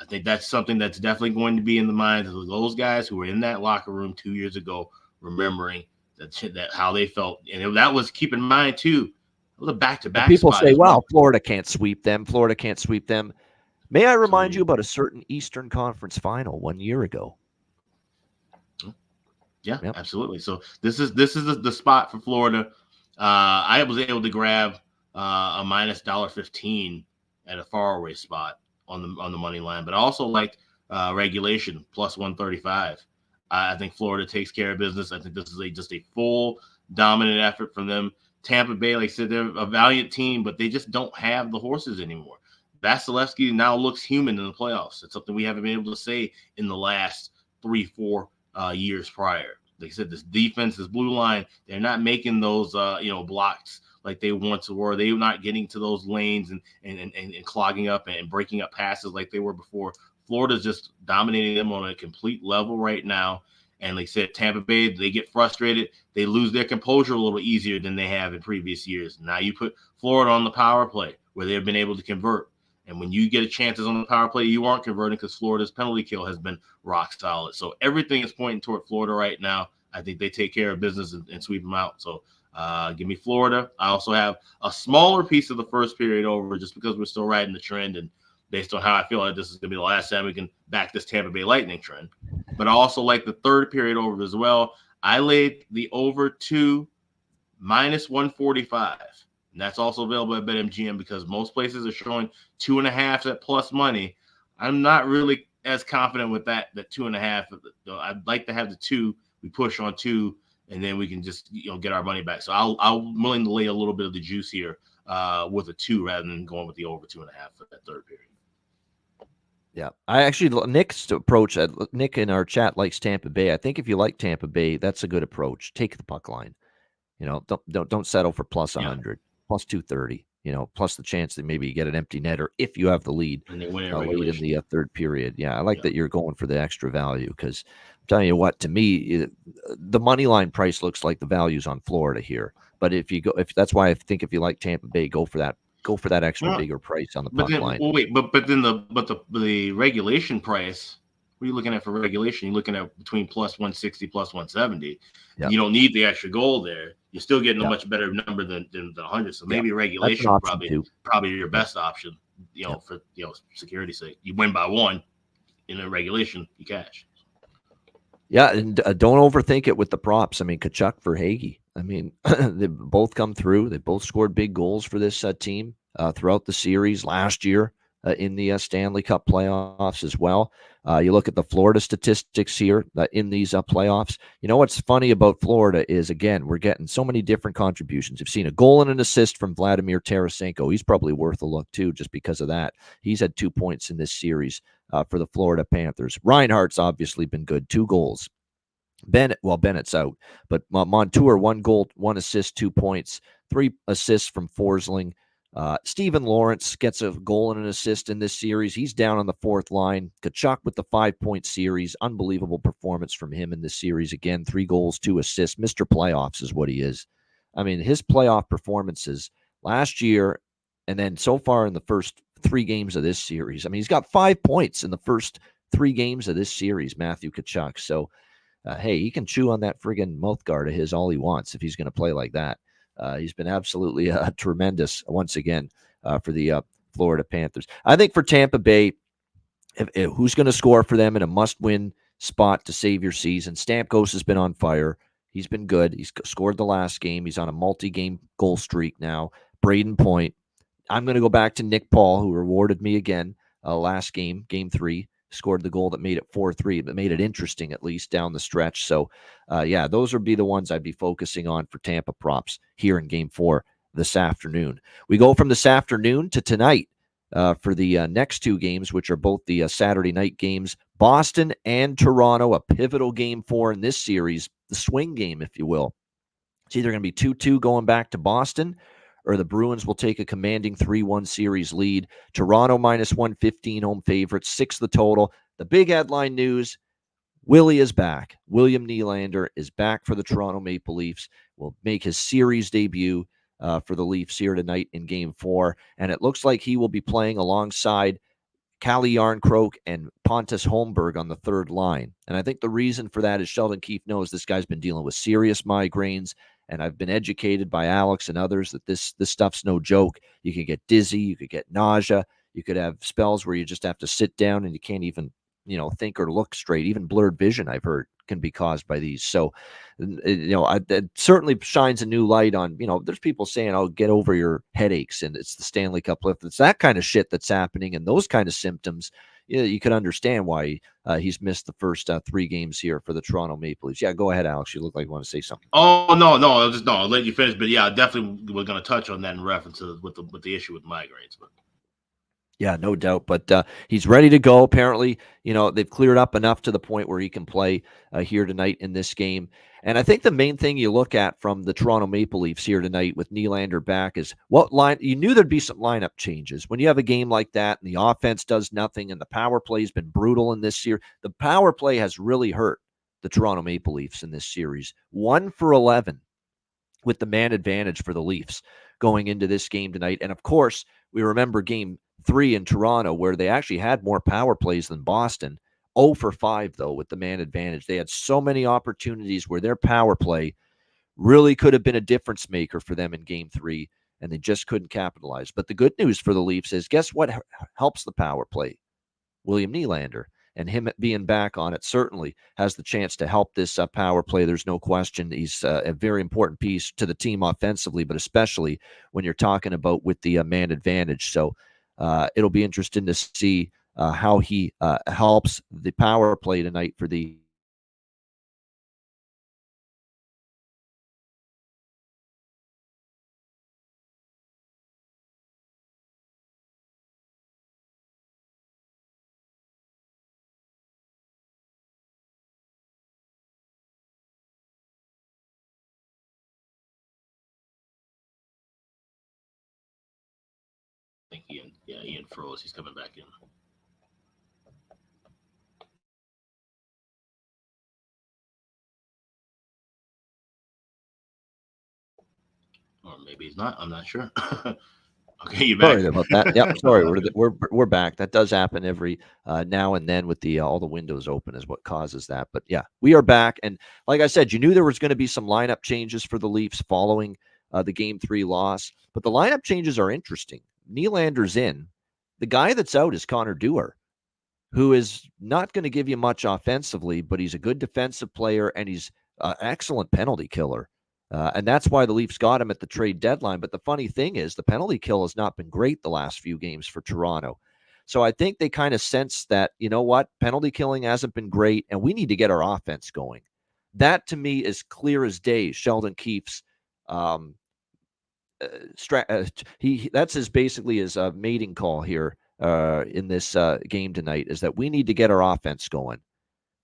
I think that's something that's definitely going to be in the minds of those guys who were in that locker room 2 years ago, remembering that how they felt. And that was, keep in mind too, it was a back-to-back. People say, "Well, Florida can't sweep them. Florida can't sweep them." May I remind you about a certain Eastern Conference final 1 year ago? Yeah, yep. Absolutely. So this is the spot for Florida. I was able to grab a minus $1.15 at a faraway spot on the money line, but I also like regulation plus 135. I think Florida takes care of business. I think this is just a full dominant effort from them. Tampa Bay, like I said, they're a valiant team, but they just don't have the horses anymore. Vasilevsky now looks human in the playoffs. It's something we haven't been able to say in the last 3-4 years prior. Like I said, this defense, this blue line, they're not making those blocks like they once were. They're not getting to those lanes and clogging up and breaking up passes like they were before. Florida's just dominating them on a complete level right now. And like I said, Tampa Bay, they get frustrated. They lose their composure a little easier than they have in previous years. Now you put Florida on the power play where they've been able to convert. And when you get chances on the power play, you aren't converting because Florida's penalty kill has been rock solid. So everything is pointing toward Florida right now. I think they take care of business and sweep them out. So give me Florida. I also have a smaller piece of the first period over just because we're still riding the trend. And based on how I feel like this is going to be the last time we can back this Tampa Bay Lightning trend. But I also like the third period over as well. I laid the over 2 minus 145. And that's also available at BetMGM because most places are showing 2.5 at plus money. I'm not really as confident with that 2.5. I'd like to have the 2. We push on 2, and then we can just get our money back. So I'm willing to lay a little bit of the juice here with a 2 rather than going with the over 2.5 for that third period. Yeah, I actually Nick's approach. Nick in our chat likes Tampa Bay. I think if you like Tampa Bay, that's a good approach. Take the puck line. Don't settle for plus 100, plus 230. Plus the chance that maybe you get an empty netter if you have the lead late in the third period. Yeah, I like that you're going for the extra value because I'm telling you what, to me, the money line price looks like the value's on Florida here. But if that's why I think if you like Tampa Bay, go for that go for that extra Well, bigger price on the but puck then, line. well, wait, but then the regulation price. What are you looking at for regulation? You're looking at between plus 160, plus 170. Yeah, You don't need the extra goal there. You're still getting a yeah, much better number than the 100. So yeah. maybe That's an regulation option too. probably your Yeah, best option. yeah. For security's sake, you win by one in a regulation, you cash. Yeah, and don't overthink it with the props. I mean, Kachuk for Hagee. I mean, they both come through. They both scored big goals for this team throughout the series last year in the Stanley Cup playoffs as well. You look at the Florida statistics here in these playoffs. You know what's funny about Florida is, again, we're getting so many different contributions. You've seen a goal and an assist from Vladimir Tarasenko. He's probably worth a look, too, just because of that. He's had 2 points in this series for the Florida Panthers. Reinhardt's obviously been good, 2 goals. Bennett's out, but Montour, 1 goal, 1 assist, 2 points, 3 assists from Forsling. Steven Lawrence gets a goal and an assist in this series. He's down on the 4th line. Kachuk with the 5-point series. Unbelievable performance from him in this series. Again, 3 goals, 2 assists. Mr. Playoffs is what he is. I mean, his playoff performances last year and then so far in the first 3 games of this series. I mean, he's got 5 points in the first 3 games of this series, Matthew Kachuk. So, hey, he can chew on that friggin' mouth guard of his all he wants if he's going to play like that. He's been absolutely tremendous once again for the Florida Panthers. I think for Tampa Bay, who's going to score for them in a must-win spot to save your season? Stamkos has been on fire. He's been good. He's scored the last game. He's on a multi-game goal streak now. Braden Point. I'm going to go back to Nick Paul, who rewarded me again last game, game 3. Scored the goal that made it 4-3, but made it interesting at least down the stretch. So, yeah, those would be the ones I'd be focusing on for Tampa props here in Game 4 this afternoon. We go from this afternoon to tonight for the next 2 games, which are both the Saturday night games. Boston and Toronto, a pivotal Game 4 in this series, the swing game, if you will. It's either going to be 2-2 going back to Boston, or the Bruins will take a commanding 3-1 series lead. Toronto minus 115 home favorites, 6 the total. The big headline news, Willie is back. William Nylander is back for the Toronto Maple Leafs. Will make his series debut for the Leafs here tonight in Game 4. And it looks like he will be playing alongside Calle Yarncroke and Pontus Holmberg on the 3rd line. And I think the reason for that is Sheldon Keefe knows this guy's been dealing with serious migraines, and I've been educated by Alex and others that this stuff's no joke. You can get dizzy, you could get nausea, you could have spells where you just have to sit down and you can't even, think or look straight. Even blurred vision, I've heard, can be caused by these. So, it certainly shines a new light on, there's people saying, oh, get over your headaches, and it's the Stanley Cup lift. It's that kind of shit that's happening, and those kind of symptoms. You could understand why he's missed the first 3 games here for the Toronto Maple Leafs. Yeah, go ahead, Alex. You look like you want to say something. Oh no, I'll let you finish. But yeah, definitely we're going to touch on that in reference to with the issue with migraines. But yeah, no doubt. But he's ready to go. Apparently, they've cleared up enough to the point where he can play here tonight in this game. And I think the main thing you look at from the Toronto Maple Leafs here tonight with Nylander back is what line. You knew there'd be some lineup changes when you have a game like that and the offense does nothing and the power play has been brutal in this year. The power play has really hurt the Toronto Maple Leafs in this series. 1 for 11 with the man advantage for the Leafs going into this game tonight. And of course, we remember Game 3 in Toronto where they actually had more power plays than Boston. 0 for 5, though, with the man advantage. They had so many opportunities where their power play really could have been a difference maker for them in Game 3, and they just couldn't capitalize. But the good news for the Leafs is, guess what helps the power play? William Nylander. And him being back on it certainly has the chance to help this power play. There's no question. He's a very important piece to the team offensively, but especially when you're talking about with the man advantage. So it'll be interesting to see how he helps the power play tonight for the I think Ian froze. He's coming back in. Or maybe he's not. I'm not sure. Okay, you back? Sorry about that. Yep, sorry. We're back. That does happen every now and then with the all the windows open is what causes that. But yeah, we are back. And like I said, you knew there was going to be some lineup changes for the Leafs following the Game 3 loss. But the lineup changes are interesting. Nylander's in. The guy that's out is Connor Dewar, who is not going to give you much offensively, but he's a good defensive player and he's an excellent penalty killer. And that's why the Leafs got him at the trade deadline. But the funny thing is, the penalty kill has not been great the last few games for Toronto. So I think they kind of sense that, you know what, penalty killing hasn't been great, and we need to get our offense going. That to me is clear as day. Sheldon Keefe's um, that's his basically his mating call here in this game tonight is that we need to get our offense going.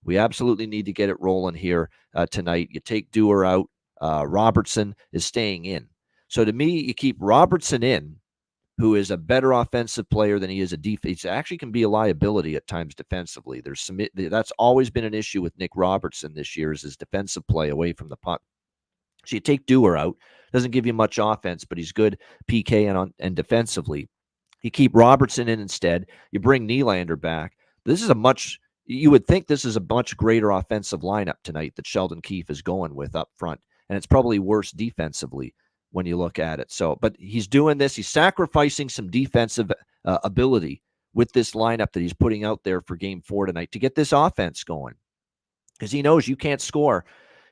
We absolutely need to get it rolling here tonight. You take Dewar out. Robertson is staying in. So to me, you keep Robertson in, who is a better offensive player than he is a defense. He actually can be a liability at times defensively. That's always been an issue with Nick Robertson this year is his defensive play away from the puck. So you take Dewar out, doesn't give you much offense, but he's good PK and defensively. You keep Robertson in instead. You bring Nylander back. You would think this is a much greater offensive lineup tonight that Sheldon Keefe is going with up front. And it's probably worse defensively when you look at it. So, but he's doing this. He's sacrificing some defensive ability with this lineup that he's putting out there for Game 4 tonight to get this offense going. Because he knows you can't score,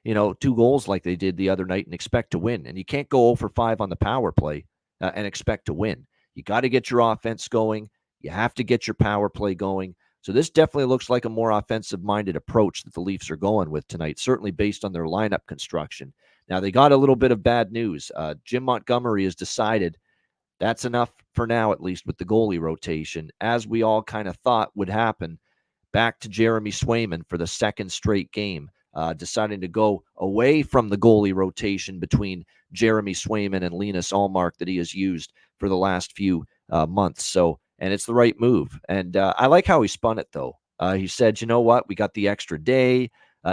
2 goals like they did the other night and expect to win. And you can't go 0 for 5 on the power play and expect to win. You got to get your offense going. You have to get your power play going. So this definitely looks like a more offensive-minded approach that the Leafs are going with tonight, certainly based on their lineup construction. Now, they got a little bit of bad news. Jim Montgomery has decided that's enough for now, at least with the goalie rotation, as we all kind of thought would happen. Back to Jeremy Swayman for the second straight game, deciding to go away from the goalie rotation between Jeremy Swayman and Linus Ullmark that he has used for the last few months. And it's the right move. And I like how he spun it, though. He said, you know what? We got the extra day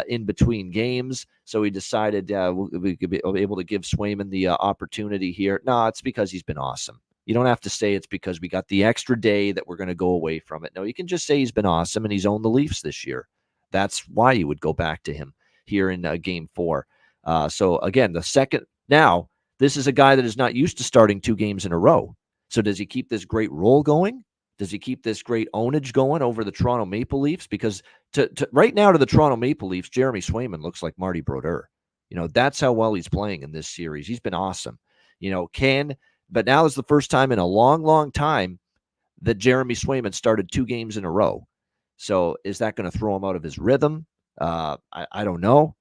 in between games. So he decided we could be able to give Swayman the opportunity here. No, it's because he's been awesome. You don't have to say it's because we got the extra day that we're going to go away from it. No, you can just say he's been awesome and he's owned the Leafs this year. That's why you would go back to him here in Game 4. So, again, now, this is a guy that is not used to starting 2 games in a row. So does he keep this great role going? Does he keep this great ownage going over the Toronto Maple Leafs? Because right now to the Toronto Maple Leafs, Jeremy Swayman looks like Marty Brodeur. That's how well he's playing in this series. He's been awesome. But now is the first time in a long, long time that Jeremy Swayman started 2 games in a row. So is that going to throw him out of his rhythm? I don't know.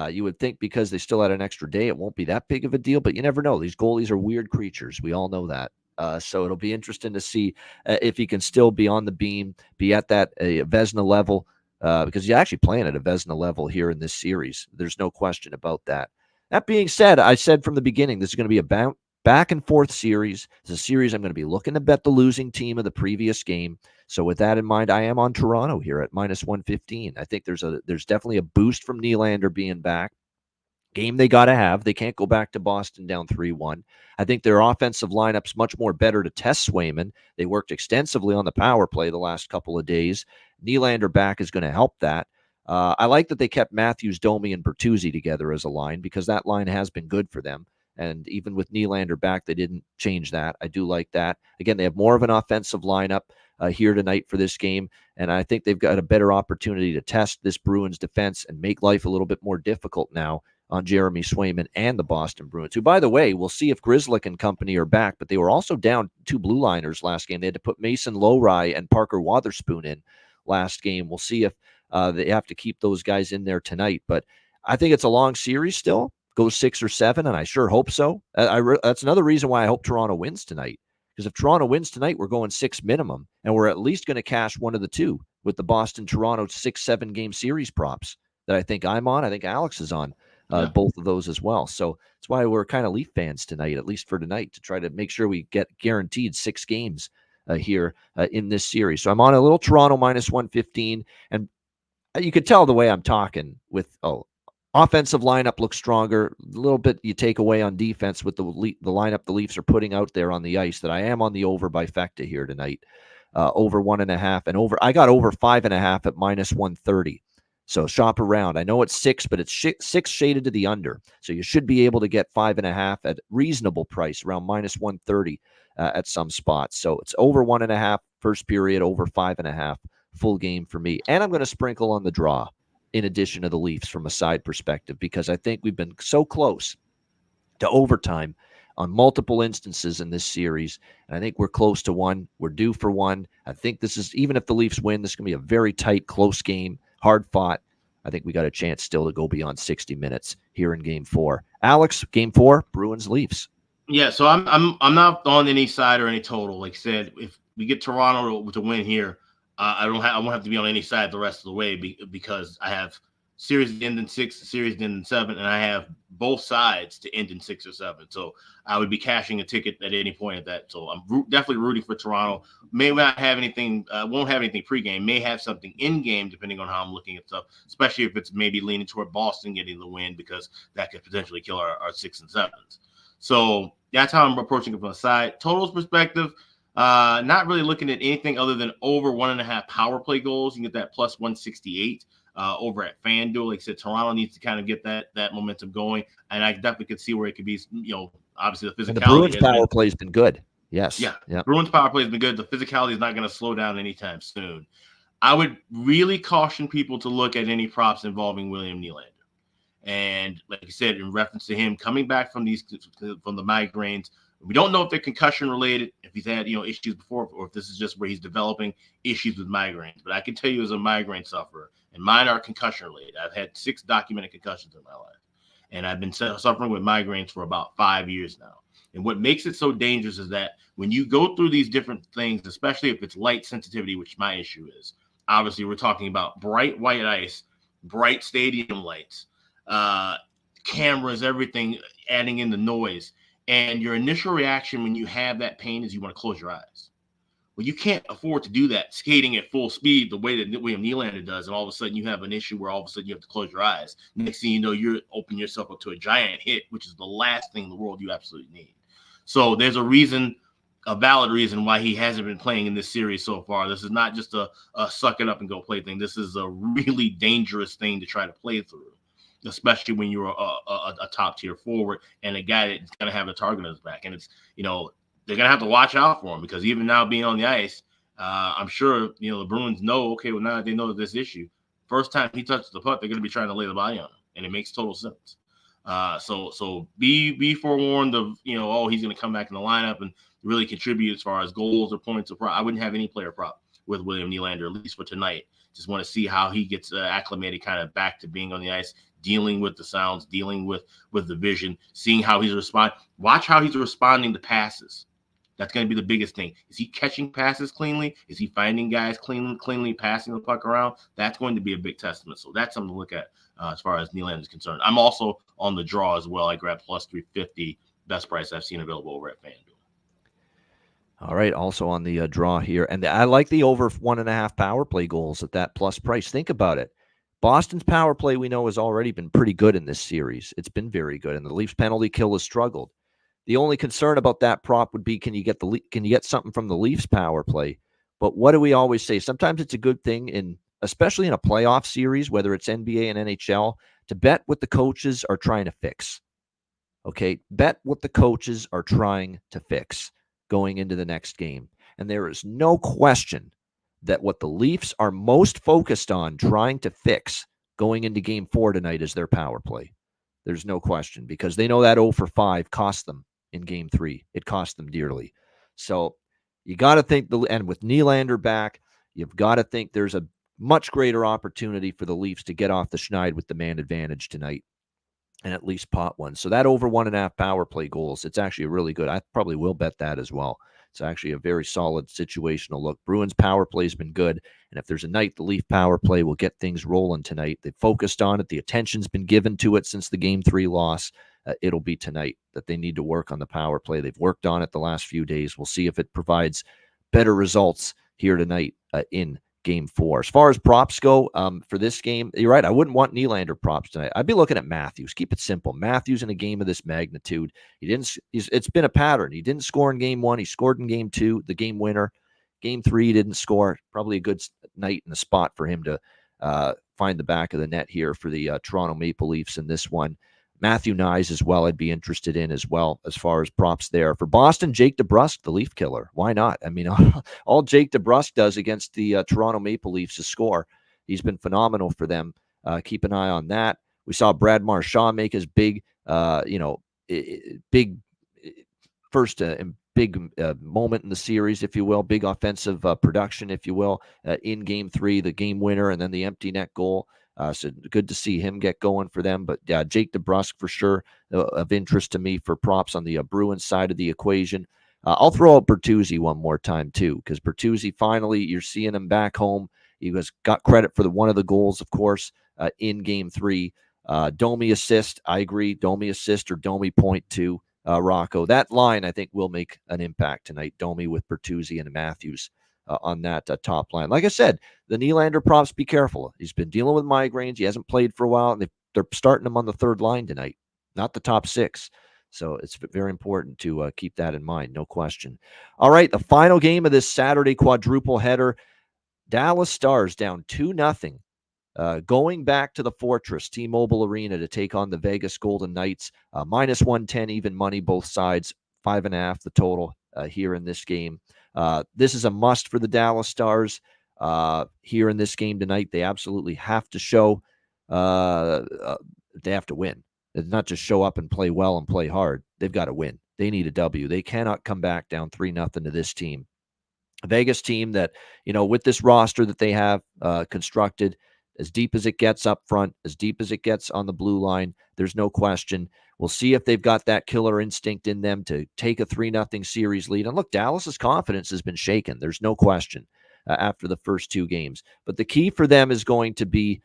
You would think because they still had an extra day, it won't be that big of a deal, but you never know. These goalies are weird creatures. We all know that. So it'll be interesting to see if he can still be on the beam, be at that Vezina level, because he's actually playing at a Vezina level here in this series. There's no question about that. That being said, I said from the beginning, this is going to be a back and forth series. It's a series I'm going to be looking to bet the losing team of the previous game. So with that in mind, I am on Toronto here at -115. I think there's definitely a boost from Nylander being back. Game they got to have. They can't go back to Boston down 3-1. I think their offensive lineup's much more better to test Swayman. They worked extensively on the power play the last couple of days. Nylander back is going to help that. I like that they kept Matthews, Domi, and Bertuzzi together as a line because that line has been good for them. And even with Nylander back, they didn't change that. I do like that. Again, they have more of an offensive lineup here tonight for this game, and I think they've got a better opportunity to test this Bruins defense and make life a little bit more difficult now on Jeremy Swayman and the Boston Bruins, who, by the way, we'll see if Grzelcyk and company are back, but they were also down 2 blue liners last game. They had to put Mason Lowry and Parker Wotherspoon in last game. We'll see if they have to keep those guys in there tonight, but I think it's a long series still. Go 6 or 7, and I sure hope so. That's another reason why I hope Toronto wins tonight, because if Toronto wins tonight, we're going 6 minimum, and we're at least going to cash one of the 2 with the Boston-Toronto 6-7 game series props that I think I'm on. I think Alex is on. Both of those as well. So that's why we're kind of Leaf fans tonight, at least for tonight, to try to make sure we get guaranteed 6 games here in this series. So I'm on a little Toronto -115, and you could tell the way I'm talking with, Offensive lineup looks stronger. A little bit you take away on defense with the lineup the Leafs are putting out there on the ice. That I am on the over by Fecta here tonight. Over 1.5 and over. I got over 5.5 at -130. So shop around. I know it's 6, but it's 6 shaded to the under. So you should be able to get 5.5 at reasonable price, around -130 at some spots. So it's over 1.5 first period, over 5.5 full game for me. And I'm going to sprinkle on the draw in addition to the Leafs from a side perspective, because I think we've been so close to overtime on multiple instances in this series. And I think we're close to one. We're due for one. I think this is, even if the Leafs win, this is going to be a very tight, close game, hard fought. I think we got a chance still to go beyond 60 minutes here in Game 4. Alex, Game 4, Bruins Leafs. Yeah, so I'm not on any side or any total. Like I said, if we get Toronto to win here, I won't have to be on any side the rest of the way because I have series to end in 6, series to end in 7, and I have both sides to end in 6 or 7. So I would be cashing a ticket at any point at that. So I'm definitely rooting for Toronto. May not have anything, won't have anything pregame. May have something in game depending on how I'm looking at stuff. Especially if it's maybe leaning toward Boston getting the win, because that could potentially kill our 6 and 7s. So that's how I'm approaching it from the side. Totals perspective. Not really looking at anything other than over 1.5 power play goals. You can get that plus 168 over at FanDuel. Like I said, Toronto needs to kind of get that momentum going, and I definitely could see where it could be. Obviously the physicality. And the Bruins power play has been good. Yes. Yeah. Bruins power play has been good. The physicality is not going to slow down anytime soon. I would really caution people to look at any props involving William Nylander. And like I said, in reference to him coming back from the migraines, we don't know if they're concussion related, if he's had issues before, or if this is just where he's developing issues with migraines. But I can tell you, as a migraine sufferer, and mine are concussion related. I've had 6 documented concussions in my life, and I've been suffering with migraines for about 5 years now. And what makes it so dangerous is that when you go through these different things, especially if it's light sensitivity, which my issue is, obviously we're talking about bright white ice, bright stadium lights, cameras, everything, adding in the noise. And your initial reaction when you have that pain is you want to close your eyes. Well, you can't afford to do that skating at full speed the way that William Nylander does, and all of a sudden you have an issue where all of a sudden you have to close your eyes. Next thing you know, you're opening yourself up to a giant hit, which is the last thing in the world you absolutely need. So there's a valid reason why he hasn't been playing in this series so far. This is not just a suck it up and go play thing. This is a really dangerous thing to try to play through, especially when you're a top tier forward and a guy that's going to have a target on his back. And it's, they're going to have to watch out for him, because even now being on the ice, I'm sure, the Bruins know, okay, well, now that they know this issue, first time he touches the puck, they're going to be trying to lay the body on him. And it makes total sense. So be forewarned of, he's going to come back in the lineup and really contribute as far as goals or points or prop. I wouldn't have any player prop with William Nylander, at least for tonight. Just want to see how he gets acclimated kind of back to being on the ice, dealing with the sounds, dealing with the vision, seeing how he's responding. Watch how he's responding to passes. That's going to be the biggest thing. Is he catching passes cleanly? Is he finding guys cleanly passing the puck around? That's going to be a big testament. So that's something to look at as far as Nylander is concerned. I'm also on the draw as well. I grabbed plus 350, best price I've seen available over at FanDuel. All right, also on the draw here. And I like the over 1.5 power play goals at that plus price. Think about it. Boston's power play, we know, has already been pretty good in this series. It's been very good, and the Leafs penalty kill has struggled. The only concern about that prop would be, can you get something from the Leafs power play? But what do we always say? Sometimes it's a good thing, especially in a playoff series, whether it's NBA and NHL, to bet what the coaches are trying to fix. Okay, bet what the coaches are trying to fix going into the next game. And there is no question that what the Leafs are most focused on trying to fix going into Game 4 tonight is their power play. There's no question, because they know that 0 for 5 cost them in Game 3. It cost them dearly. So you got to think, and with Nylander back, you've got to think there's a much greater opportunity for the Leafs to get off the schneid with the man advantage tonight and at least pot one. So that over 1.5 power play goals, it's actually really good. I probably will bet that as well. It's actually a very solid situational look. Bruins power play has been good, and if there's a night the Leaf power play will get things rolling tonight, they've focused on it. The attention's been given to it since the Game 3 loss. It'll be tonight that they need to work on the power play. They've worked on it the last few days. We'll see if it provides better results here tonight in Game 4. As far as props go for this game, you're right. I wouldn't want Nylander props tonight. I'd be looking at Matthews. Keep it simple. Matthews in a game of this magnitude. It's been a pattern. He didn't score in Game 1. He scored in Game 2, the game winner. Game 3, he didn't score. Probably a good night and a spot for him to find the back of the net here for the Toronto Maple Leafs in this one. Matthew Nyes as well, I'd be interested in as well as far as props there. For Boston, Jake DeBrusk, the Leaf killer. Why not? I mean, all Jake DeBrusk does against the Toronto Maple Leafs is score. He's been phenomenal for them. Keep an eye on that. We saw Brad Marchand make his big, big first big moment in the series, if you will, big offensive production, if you will, in Game 3, the game winner, and then the empty net goal. So good to see him get going for them. But Jake DeBrusk for sure of interest to me for props on the Bruins side of the equation. I'll throw out Bertuzzi one more time too, because Bertuzzi finally, you're seeing him back home. He got credit for one of the goals, of course, in Game 3. Domi assist, I agree. Domi assist or Domi point to Rocco. That line, I think, will make an impact tonight. Domi with Bertuzzi and Matthews on that top line. Like I said, the Nylander props, be careful. He's been dealing with migraines. He hasn't played for a while. And they're starting him on the third line tonight, not the top 6. So it's very important to keep that in mind, no question. All right, the final game of this Saturday quadruple header, Dallas Stars down 2-0. Going back to the Fortress, T-Mobile Arena to take on the Vegas Golden Knights. Minus 110 even money, both sides. 5.5 the total here in this game. This is a must for the Dallas Stars here in this game tonight. They absolutely have to show they have to win. It's not just show up and play well and play hard. They've got to win. They need a W. They cannot come back down 3-0 to this team. A Vegas team that, with this roster that they have constructed, as deep as it gets up front, as deep as it gets on the blue line, there's no question. We'll see if they've got that killer instinct in them to take a 3-0 series lead. And look, Dallas's confidence has been shaken. There's no question after the first 2 games. But the key for them is going to be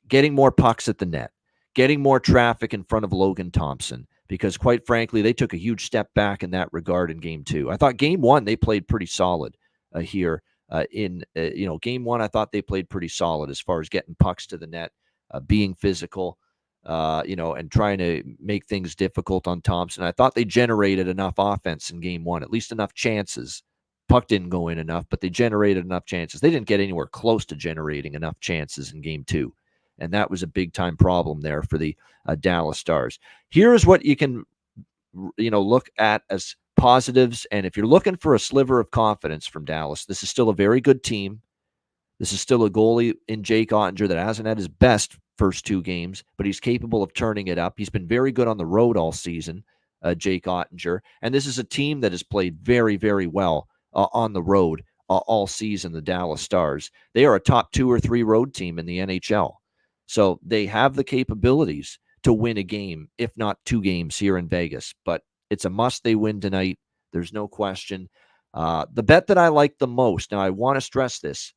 getting more pucks at the net, getting more traffic in front of Logan Thompson, because quite frankly, they took a huge step back in that regard in Game 2. I thought Game 1, they played pretty solid here. Game 1, I thought they played pretty solid as far as getting pucks to the net, being physical, and trying to make things difficult on Thompson. I thought they generated enough offense in Game 1, at least enough chances. Puck didn't go in enough, but they generated enough chances. They didn't get anywhere close to generating enough chances in Game 2, and that was a big-time problem there for the Dallas Stars. Here is what you can, look at as positives, and if you're looking for a sliver of confidence from Dallas, this is still a very good team. This is still a goalie in Jake Ottinger that hasn't had his best first 2 games, but he's capable of turning it up. He's been very good on the road all season, Jake Ottinger, and this is a team that has played very, very well on the road all season, the Dallas Stars. They are a top 2 or 3 road team in the NHL, so they have the capabilities to win a game, if not 2 games here in Vegas, but it's a must they win tonight. There's no question. The bet that I like the most, now I want to stress this,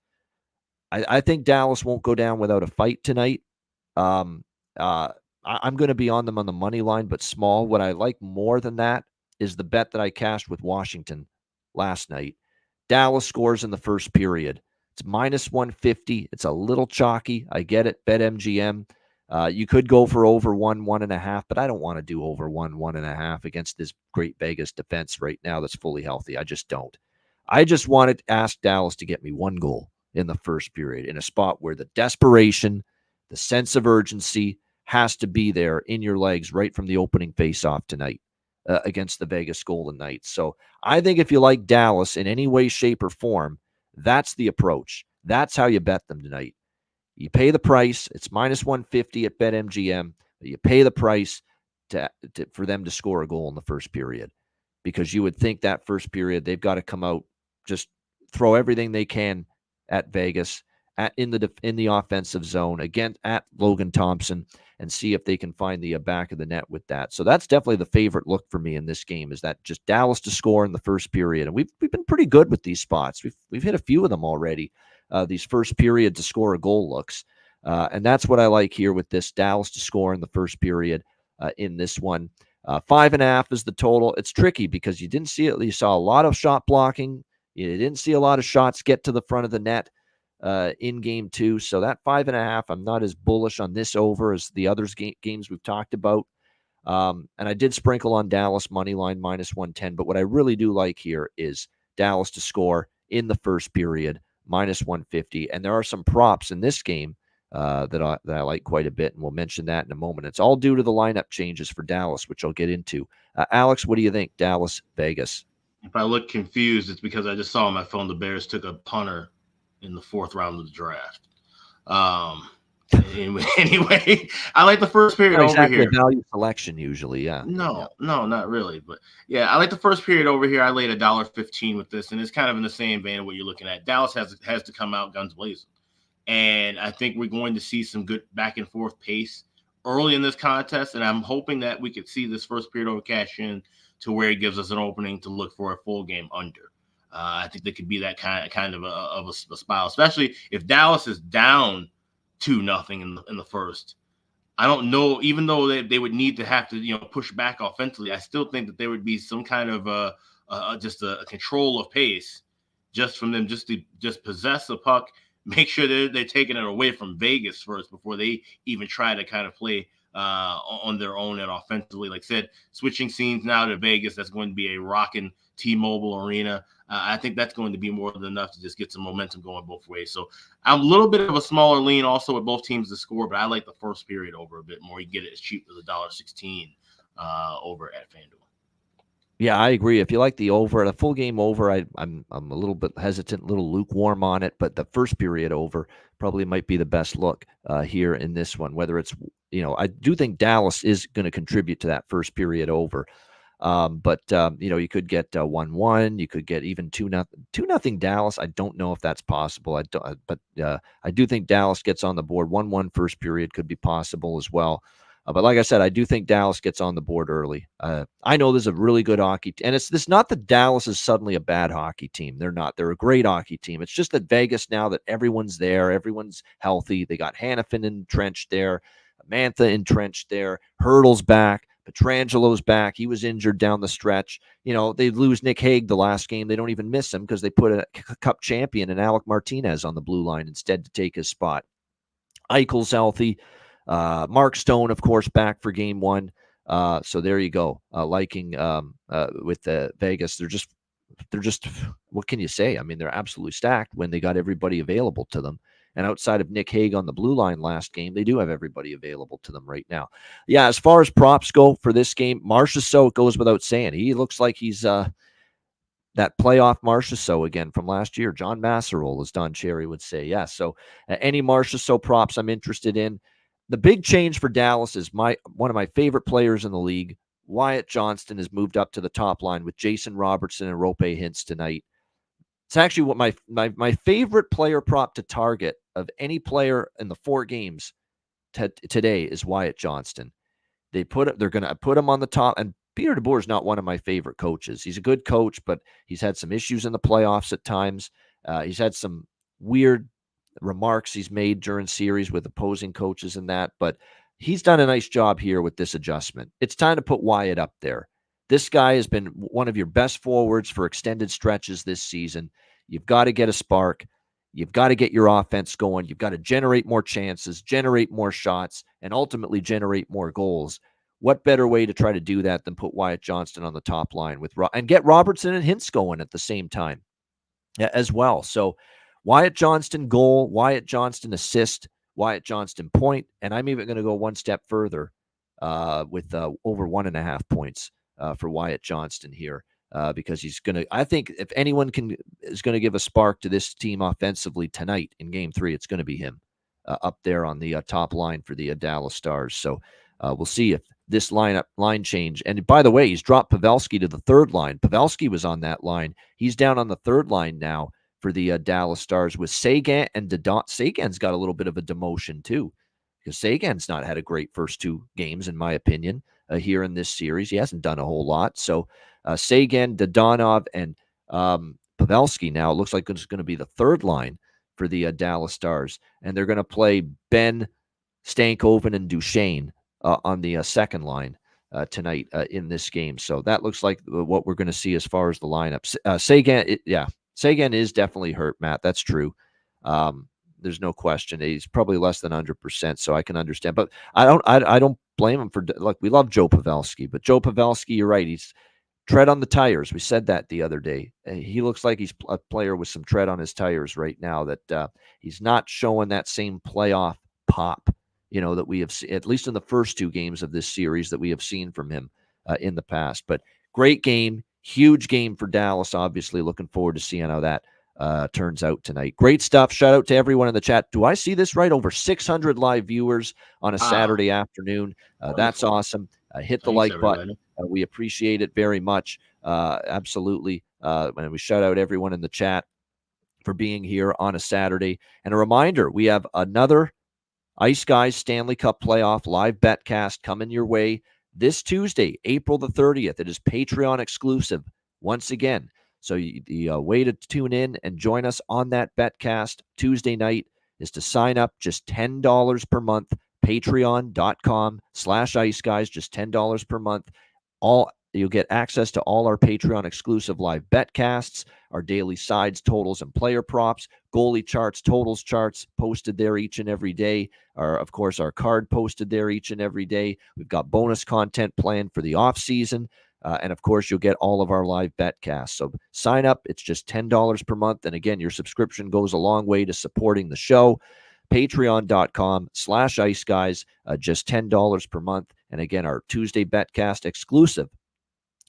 I think Dallas won't go down without a fight tonight. I'm going to be on them on the money line, but small. What I like more than that is the bet that I cashed with Washington last night. Dallas scores in the first period. It's minus 150. It's a little chalky. I get it. Bet MGM. You could go for over 1.5, but I don't want to do over 1.5 against this great Vegas defense right now that's fully healthy. I just don't. I just wanted to ask Dallas to get me 1 goal in the first period in a spot where the desperation, the sense of urgency has to be there in your legs right from the opening faceoff tonight against the Vegas Golden Knights. So I think if you like Dallas in any way, shape, or form, that's the approach. That's how you bet them tonight. You pay the price. It's minus 150 at BetMGM. You pay the price for them to score a goal in the first period, because you would think that first period they've got to come out, just throw everything they can at Vegas, in the offensive zone, again at Logan Thompson, and see if they can find the back of the net with that. So that's definitely the favorite look for me in this game, is that just Dallas to score in the first period. And we've been pretty good with these spots. We've hit a few of them already. These first period to score a goal looks. And that's what I like here with this Dallas to score in the first period in this one. 5.5 is the total. It's tricky because you didn't see it. You saw a lot of shot blocking. You didn't see a lot of shots get to the front of the net in game 2. So that 5.5, I'm not as bullish on this over as the others games we've talked about. And I did sprinkle on Dallas money line -110. But what I really do like here is Dallas to score in the first period, -150. And there are some props in this game that I like quite a bit, and we'll mention that in a moment. It's all due to the lineup changes for Dallas, which I'll get into. Alex, what do you think? Dallas, Vegas. If I look confused, it's because I just saw on my phone the Bears took a punter in the 4th round of the draft. Anyway, I like the first period over here. Value selection usually, yeah. No, not really. But yeah, I like the first period over here. I laid $1.15 with this, and it's kind of in the same vein of what you're looking at. Dallas has to come out guns blazing. And I think we're going to see some good back and forth pace early in this contest. And I'm hoping that we could see this first period over cash in to where it gives us an opening to look for a full game under. I think there could be that kind of a spot, especially if Dallas is down 2-0 in the first. I don't know, even though they would need to have to push back offensively, I still think that there would be some kind of just a control of pace just from them just to possess the puck. Make sure they're taking it away from Vegas first before they even try to kind of play on their own and offensively. Like I said, switching scenes now to Vegas, that's going to be a rocking T-Mobile Arena. I think that's going to be more than enough to just get some momentum going both ways. So I'm a little bit of a smaller lean also with both teams to score, but I like the first period over a bit more. You get it as cheap as $1.16 over at FanDuel. Yeah, I agree. If you like the over, a full game over, I'm a little bit hesitant, a little lukewarm on it, but the first period over probably might be the best look here in this one. Whether it's, I do think Dallas is going to contribute to that first period over. But you could get 1-1, you could get even 2-0 Dallas. I don't know if that's possible. But I do think Dallas gets on the board. 1-1 first period could be possible as well. But like I said, I do think Dallas gets on the board early. I know there's a really good hockey team. And it's not that Dallas is suddenly a bad hockey team. They're not. They're a great hockey team. It's just that Vegas, now that everyone's there, everyone's healthy. They got Hannafin entrenched there, Mantha entrenched there, Hurdle's back, Petrangelo's back. He was injured down the stretch. They lose Nick Hague the last game. They don't even miss him because they put a cup champion and Alec Martinez on the blue line instead to take his spot. Eichel's healthy. Mark Stone, of course, back for game 1. So there you go. Liking with Vegas. They're just, what can you say? I mean, they're absolutely stacked when they got everybody available to them. And outside of Nick Hague on the blue line last game, they do have everybody available to them right now. Yeah, as far as props go for this game, Marchessault goes without saying. He looks like he's that playoff Marchessault again from last year. John Masserole, as Don Cherry would say. Yeah, so any Marchessault props I'm interested in. The big change for Dallas is one of my favorite players in the league. Wyatt Johnston has moved up to the top line with Jason Robertson and Rope Hintz tonight. It's actually what my favorite player prop to target of any player in the 4 games today is Wyatt Johnston. They're going to put him on the top, and Peter DeBoer is not one of my favorite coaches. He's a good coach, but he's had some issues in the playoffs at times. He's had some weird remarks he's made during series with opposing coaches and that, but he's done a nice job here with this adjustment. It's time to put Wyatt up there. This guy has been one of your best forwards for extended stretches this season. You've got to get a spark. You've got to get your offense going. You've got to generate more chances, generate more shots, and ultimately generate more goals. What better way to try to do that than put Wyatt Johnston on the top line and get Robertson and Hintz going at the same time as well. So Wyatt Johnston goal, Wyatt Johnston assist, Wyatt Johnston point, and I'm even going to go one step further with over 1.5 points for Wyatt Johnston here because he's going to. I think if anyone is going to give a spark to this team offensively tonight in Game 3, it's going to be him up there on the top line for the Dallas Stars. So we'll see if this line change. And by the way, he's dropped Pavelski to the third line. Pavelski was on that line. He's down on the third line now for the Dallas Stars with Seguin and Dodon. Seguin's got a little bit of a demotion too, because Seguin's not had a great first 2 games, in my opinion, here in this series. He hasn't done a whole lot. So Seguin, Dodonov, and Pavelski now, it looks like it's going to be the third line for the Dallas Stars. And they're going to play Ben, Stankoven, and Duchesne on the second line tonight in this game. So that looks like what we're going to see as far as the lineups. Seguin, Seguin is definitely hurt, Matt. That's true. There's no question. He's probably less than 100%, so I can understand. But I don't blame him for, like, we love Joe Pavelski, but Joe Pavelski, you're right. He's tread on the tires. We said that the other day. He looks like he's a player with some tread on his tires right now, that he's not showing that same playoff pop, that we have seen, at least in the first two games of this series, that we have seen from him in the past. But great game, huge game for Dallas, obviously. Looking forward to seeing how that turns out tonight. Great stuff. Shout out to everyone in the chat. Do I see this right? Over 600 live viewers on a Saturday afternoon. That's awesome. Hit the like button. We appreciate it very much. Absolutely. And we shout out everyone in the chat for being here on a Saturday. And a reminder, we have another Ice Guys Stanley Cup Playoff live betcast coming your way this Tuesday, April the 30th. It is Patreon exclusive once again. So the way to tune in and join us on that betcast Tuesday night is to sign up, just $10 per month, patreon.com/iceguys, just $10 per month. You'll get access to all our Patreon exclusive live betcasts, our daily sides, totals, and player props, goalie charts, totals charts posted there each and every day. Of course, our card posted there each and every day. We've got bonus content planned for the off season. And of course, you'll get all of our live betcasts. So sign up. It's just $10 per month. And again, your subscription goes a long way to supporting the show. Patreon.com/iceguys, just $10 per month. And again, our Tuesday betcast exclusive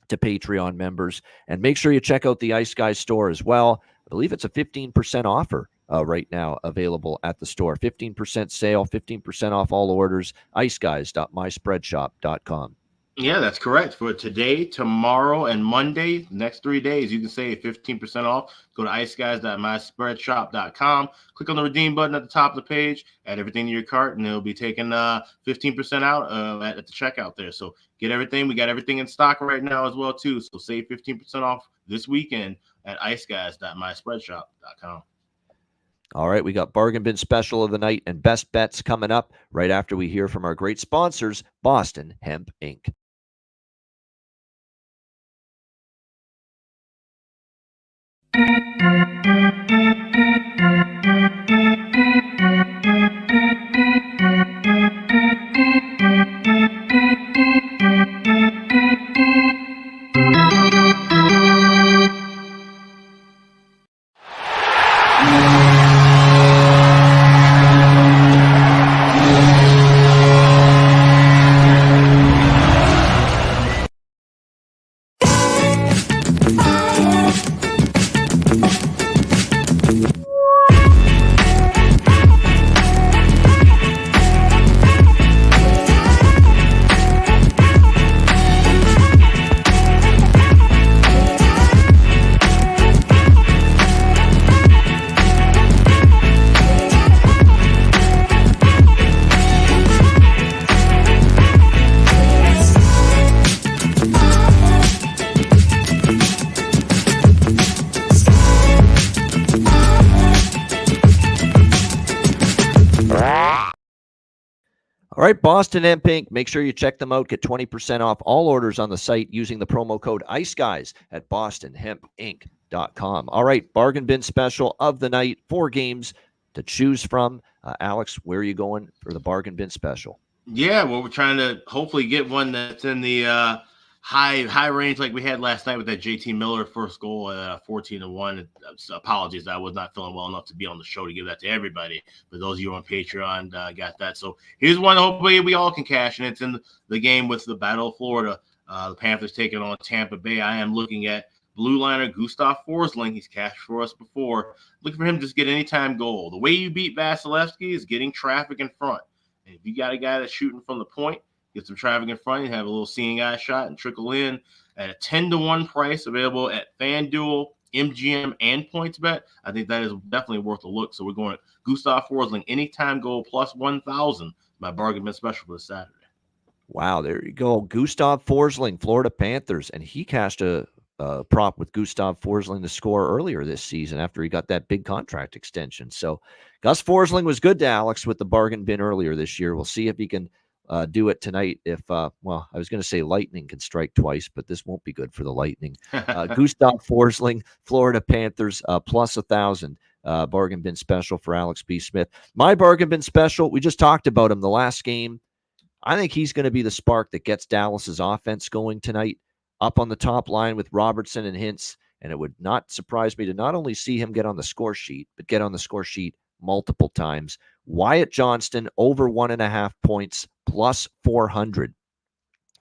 to Patreon members. And make sure you check out the Ice Guys store as well. I believe it's a 15% offer right now available at the store. 15% sale, 15% off all orders. iceguys.myspreadshop.com. Yeah, that's correct. For today, tomorrow, and Monday, next 3 days, you can save 15% off. Go to iceguys.myspreadshop.com. Click on the redeem button at the top of the page, add everything to your cart, and it'll be taking 15% out at the checkout there. So get everything. We got everything in stock right now as well, too. So save 15% off this weekend at iceguys.myspreadshop.com. All right, we got Bargain Bin Special of the night and Best Bets coming up right after we hear from our great sponsors, Boston Hemp Inc. All right, Boston Hemp Inc. Make sure you check them out. Get 20% off all orders on the site using the promo code ICEGUYS at bostonhempinc.com. All right, Bargain Bin Special of the night. 4 games to choose from. Alex, where are you going for the Bargain Bin Special? Yeah, well, we're trying to hopefully get one that's in the high range like we had last night with that JT Miller first goal at 14-1. Apologies, I was not feeling well enough to be on the show to give that to everybody. But those of you on Patreon got that. So here's one hopefully we all can cash, and it's in the game with the Battle of Florida. The Panthers taking on Tampa Bay. I am looking at blue liner Gustav Forsling. He's cashed for us before. Looking for him to just get anytime goal. The way you beat Vasilevsky is getting traffic in front. And if you got a guy that's shooting from the point, get some traffic in front, you have a little seeing eye shot and trickle in at a 10-1 price available at FanDuel, MGM, and PointsBet. I think that is definitely worth a look. So we're going to Gustav Forsling, anytime goal plus 1,000, my bargain bin special for this Saturday. Wow, there you go. Gustav Forsling, Florida Panthers, and he cashed a prop with Gustav Forsling to score earlier this season after he got that big contract extension. So Gus Forsling was good to Alex with the bargain bin earlier this year. We'll see if he can do it tonight if, I was going to say Lightning can strike twice, but this won't be good for the Lightning. Gustav Forsling, Florida Panthers, plus 1,000. Bargain bin special for Alex B. Smith. My bargain bin special, we just talked about him the last game. I think he's going to be the spark that gets Dallas's offense going tonight, up on the top line with Robertson and Hintz. And it would not surprise me to not only see him get on the score sheet, but get on the score sheet multiple times. Wyatt Johnston over 1.5 points plus 400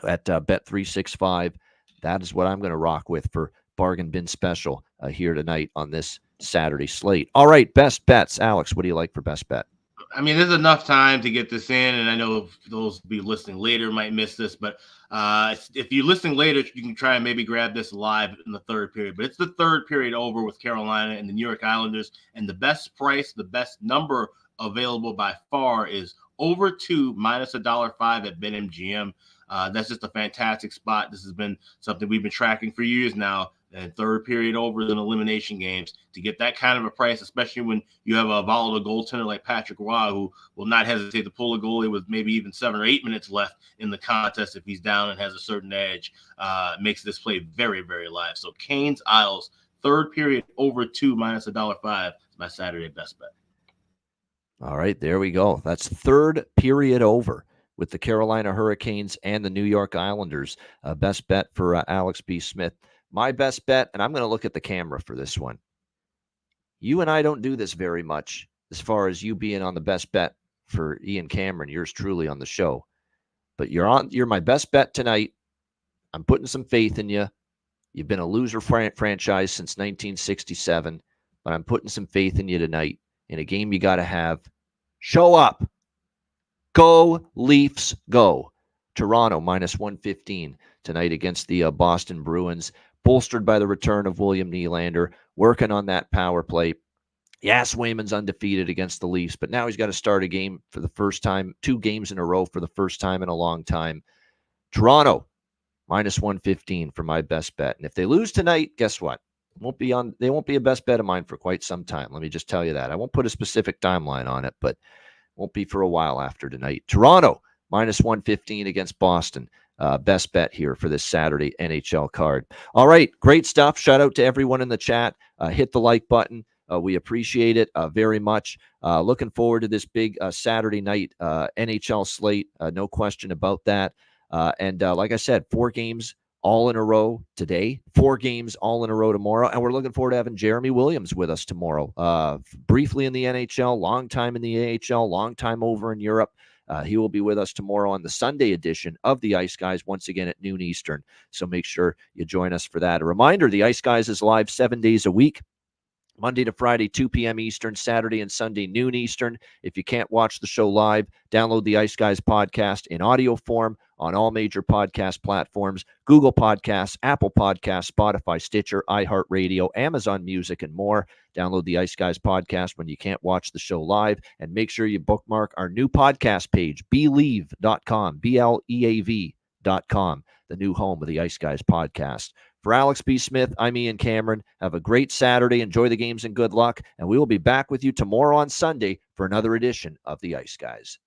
at Bet365. That is what I'm going to rock with for bargain bin special here tonight on this Saturday slate. All right, best bets. Alex, what do you like for best bet? I mean, there's enough time to get this in, and I know those who be listening later might miss this, but if you're listening later, you can try and maybe grab this live in the third period. But it's the third period over with Carolina and the New York Islanders, and the best price, the best number available by far is over 2 minus $1.05 at BetMGM. That's just a fantastic spot. This has been something we've been tracking for years now. And third period overs and elimination games to get that kind of a price, especially when you have a volatile goaltender like Patrick Roy, who will not hesitate to pull a goalie with maybe even 7 or 8 minutes left in the contest if he's down and has a certain edge. Makes this play very, very live. So Canes Isles, third period over 2 minus $1.05 is my Saturday best bet. All right, there we go. That's third period over with the Carolina Hurricanes and the New York Islanders. Best bet for Alex B. Smith. My best bet, and I'm going to look at the camera for this one. You and I don't do this very much as far as you being on the best bet for Ian Cameron, yours truly on the show. But you're my best bet tonight. I'm putting some faith in you. You've been a loser franchise since 1967, but I'm putting some faith in you tonight in a game you got to have. Show up. Go Leafs, go. Toronto minus 115 tonight against the Boston Bruins. Bolstered by the return of William Nylander, working on that power play. Yes, Wayman's undefeated against the Leafs, but now he's got to start a game for the first time, 2 games in a row for the first time in a long time. Toronto, minus 115 for my best bet. And if they lose tonight, guess what? They won't be a best bet of mine for quite some time. Let me just tell you that. I won't put a specific timeline on it, but won't be for a while after tonight. Toronto, minus 115 against Boston. Best bet here for this Saturday NHL card. All right, great stuff. Shout out to everyone in the chat. Hit the like button. We appreciate it very much. Looking forward to this big Saturday night NHL slate. No question about that. And like I said, 4 games all in a row today, 4 games all in a row tomorrow. And we're looking forward to having Jeremy Williams with us tomorrow. Briefly in the NHL, long time in the AHL, long time over in Europe. He will be with us tomorrow on the Sunday edition of the Ice Guys, once again at noon Eastern. So make sure you join us for that. A reminder, the Ice Guys is live 7 days a week, Monday to Friday, 2 p.m. Eastern, Saturday and Sunday, noon Eastern. If you can't watch the show live, download the Ice Guys podcast in audio form on all major podcast platforms, Google Podcasts, Apple Podcasts, Spotify, Stitcher, iHeartRadio, Amazon Music, and more. Download the Ice Guys podcast when you can't watch the show live, and make sure you bookmark our new podcast page, Bleav.com, BLEAV.com, the new home of the Ice Guys podcast. For Alex B. Smith, I'm Ian Cameron. Have a great Saturday. Enjoy the games and good luck. And we will be back with you tomorrow on Sunday for another edition of the Ice Guys.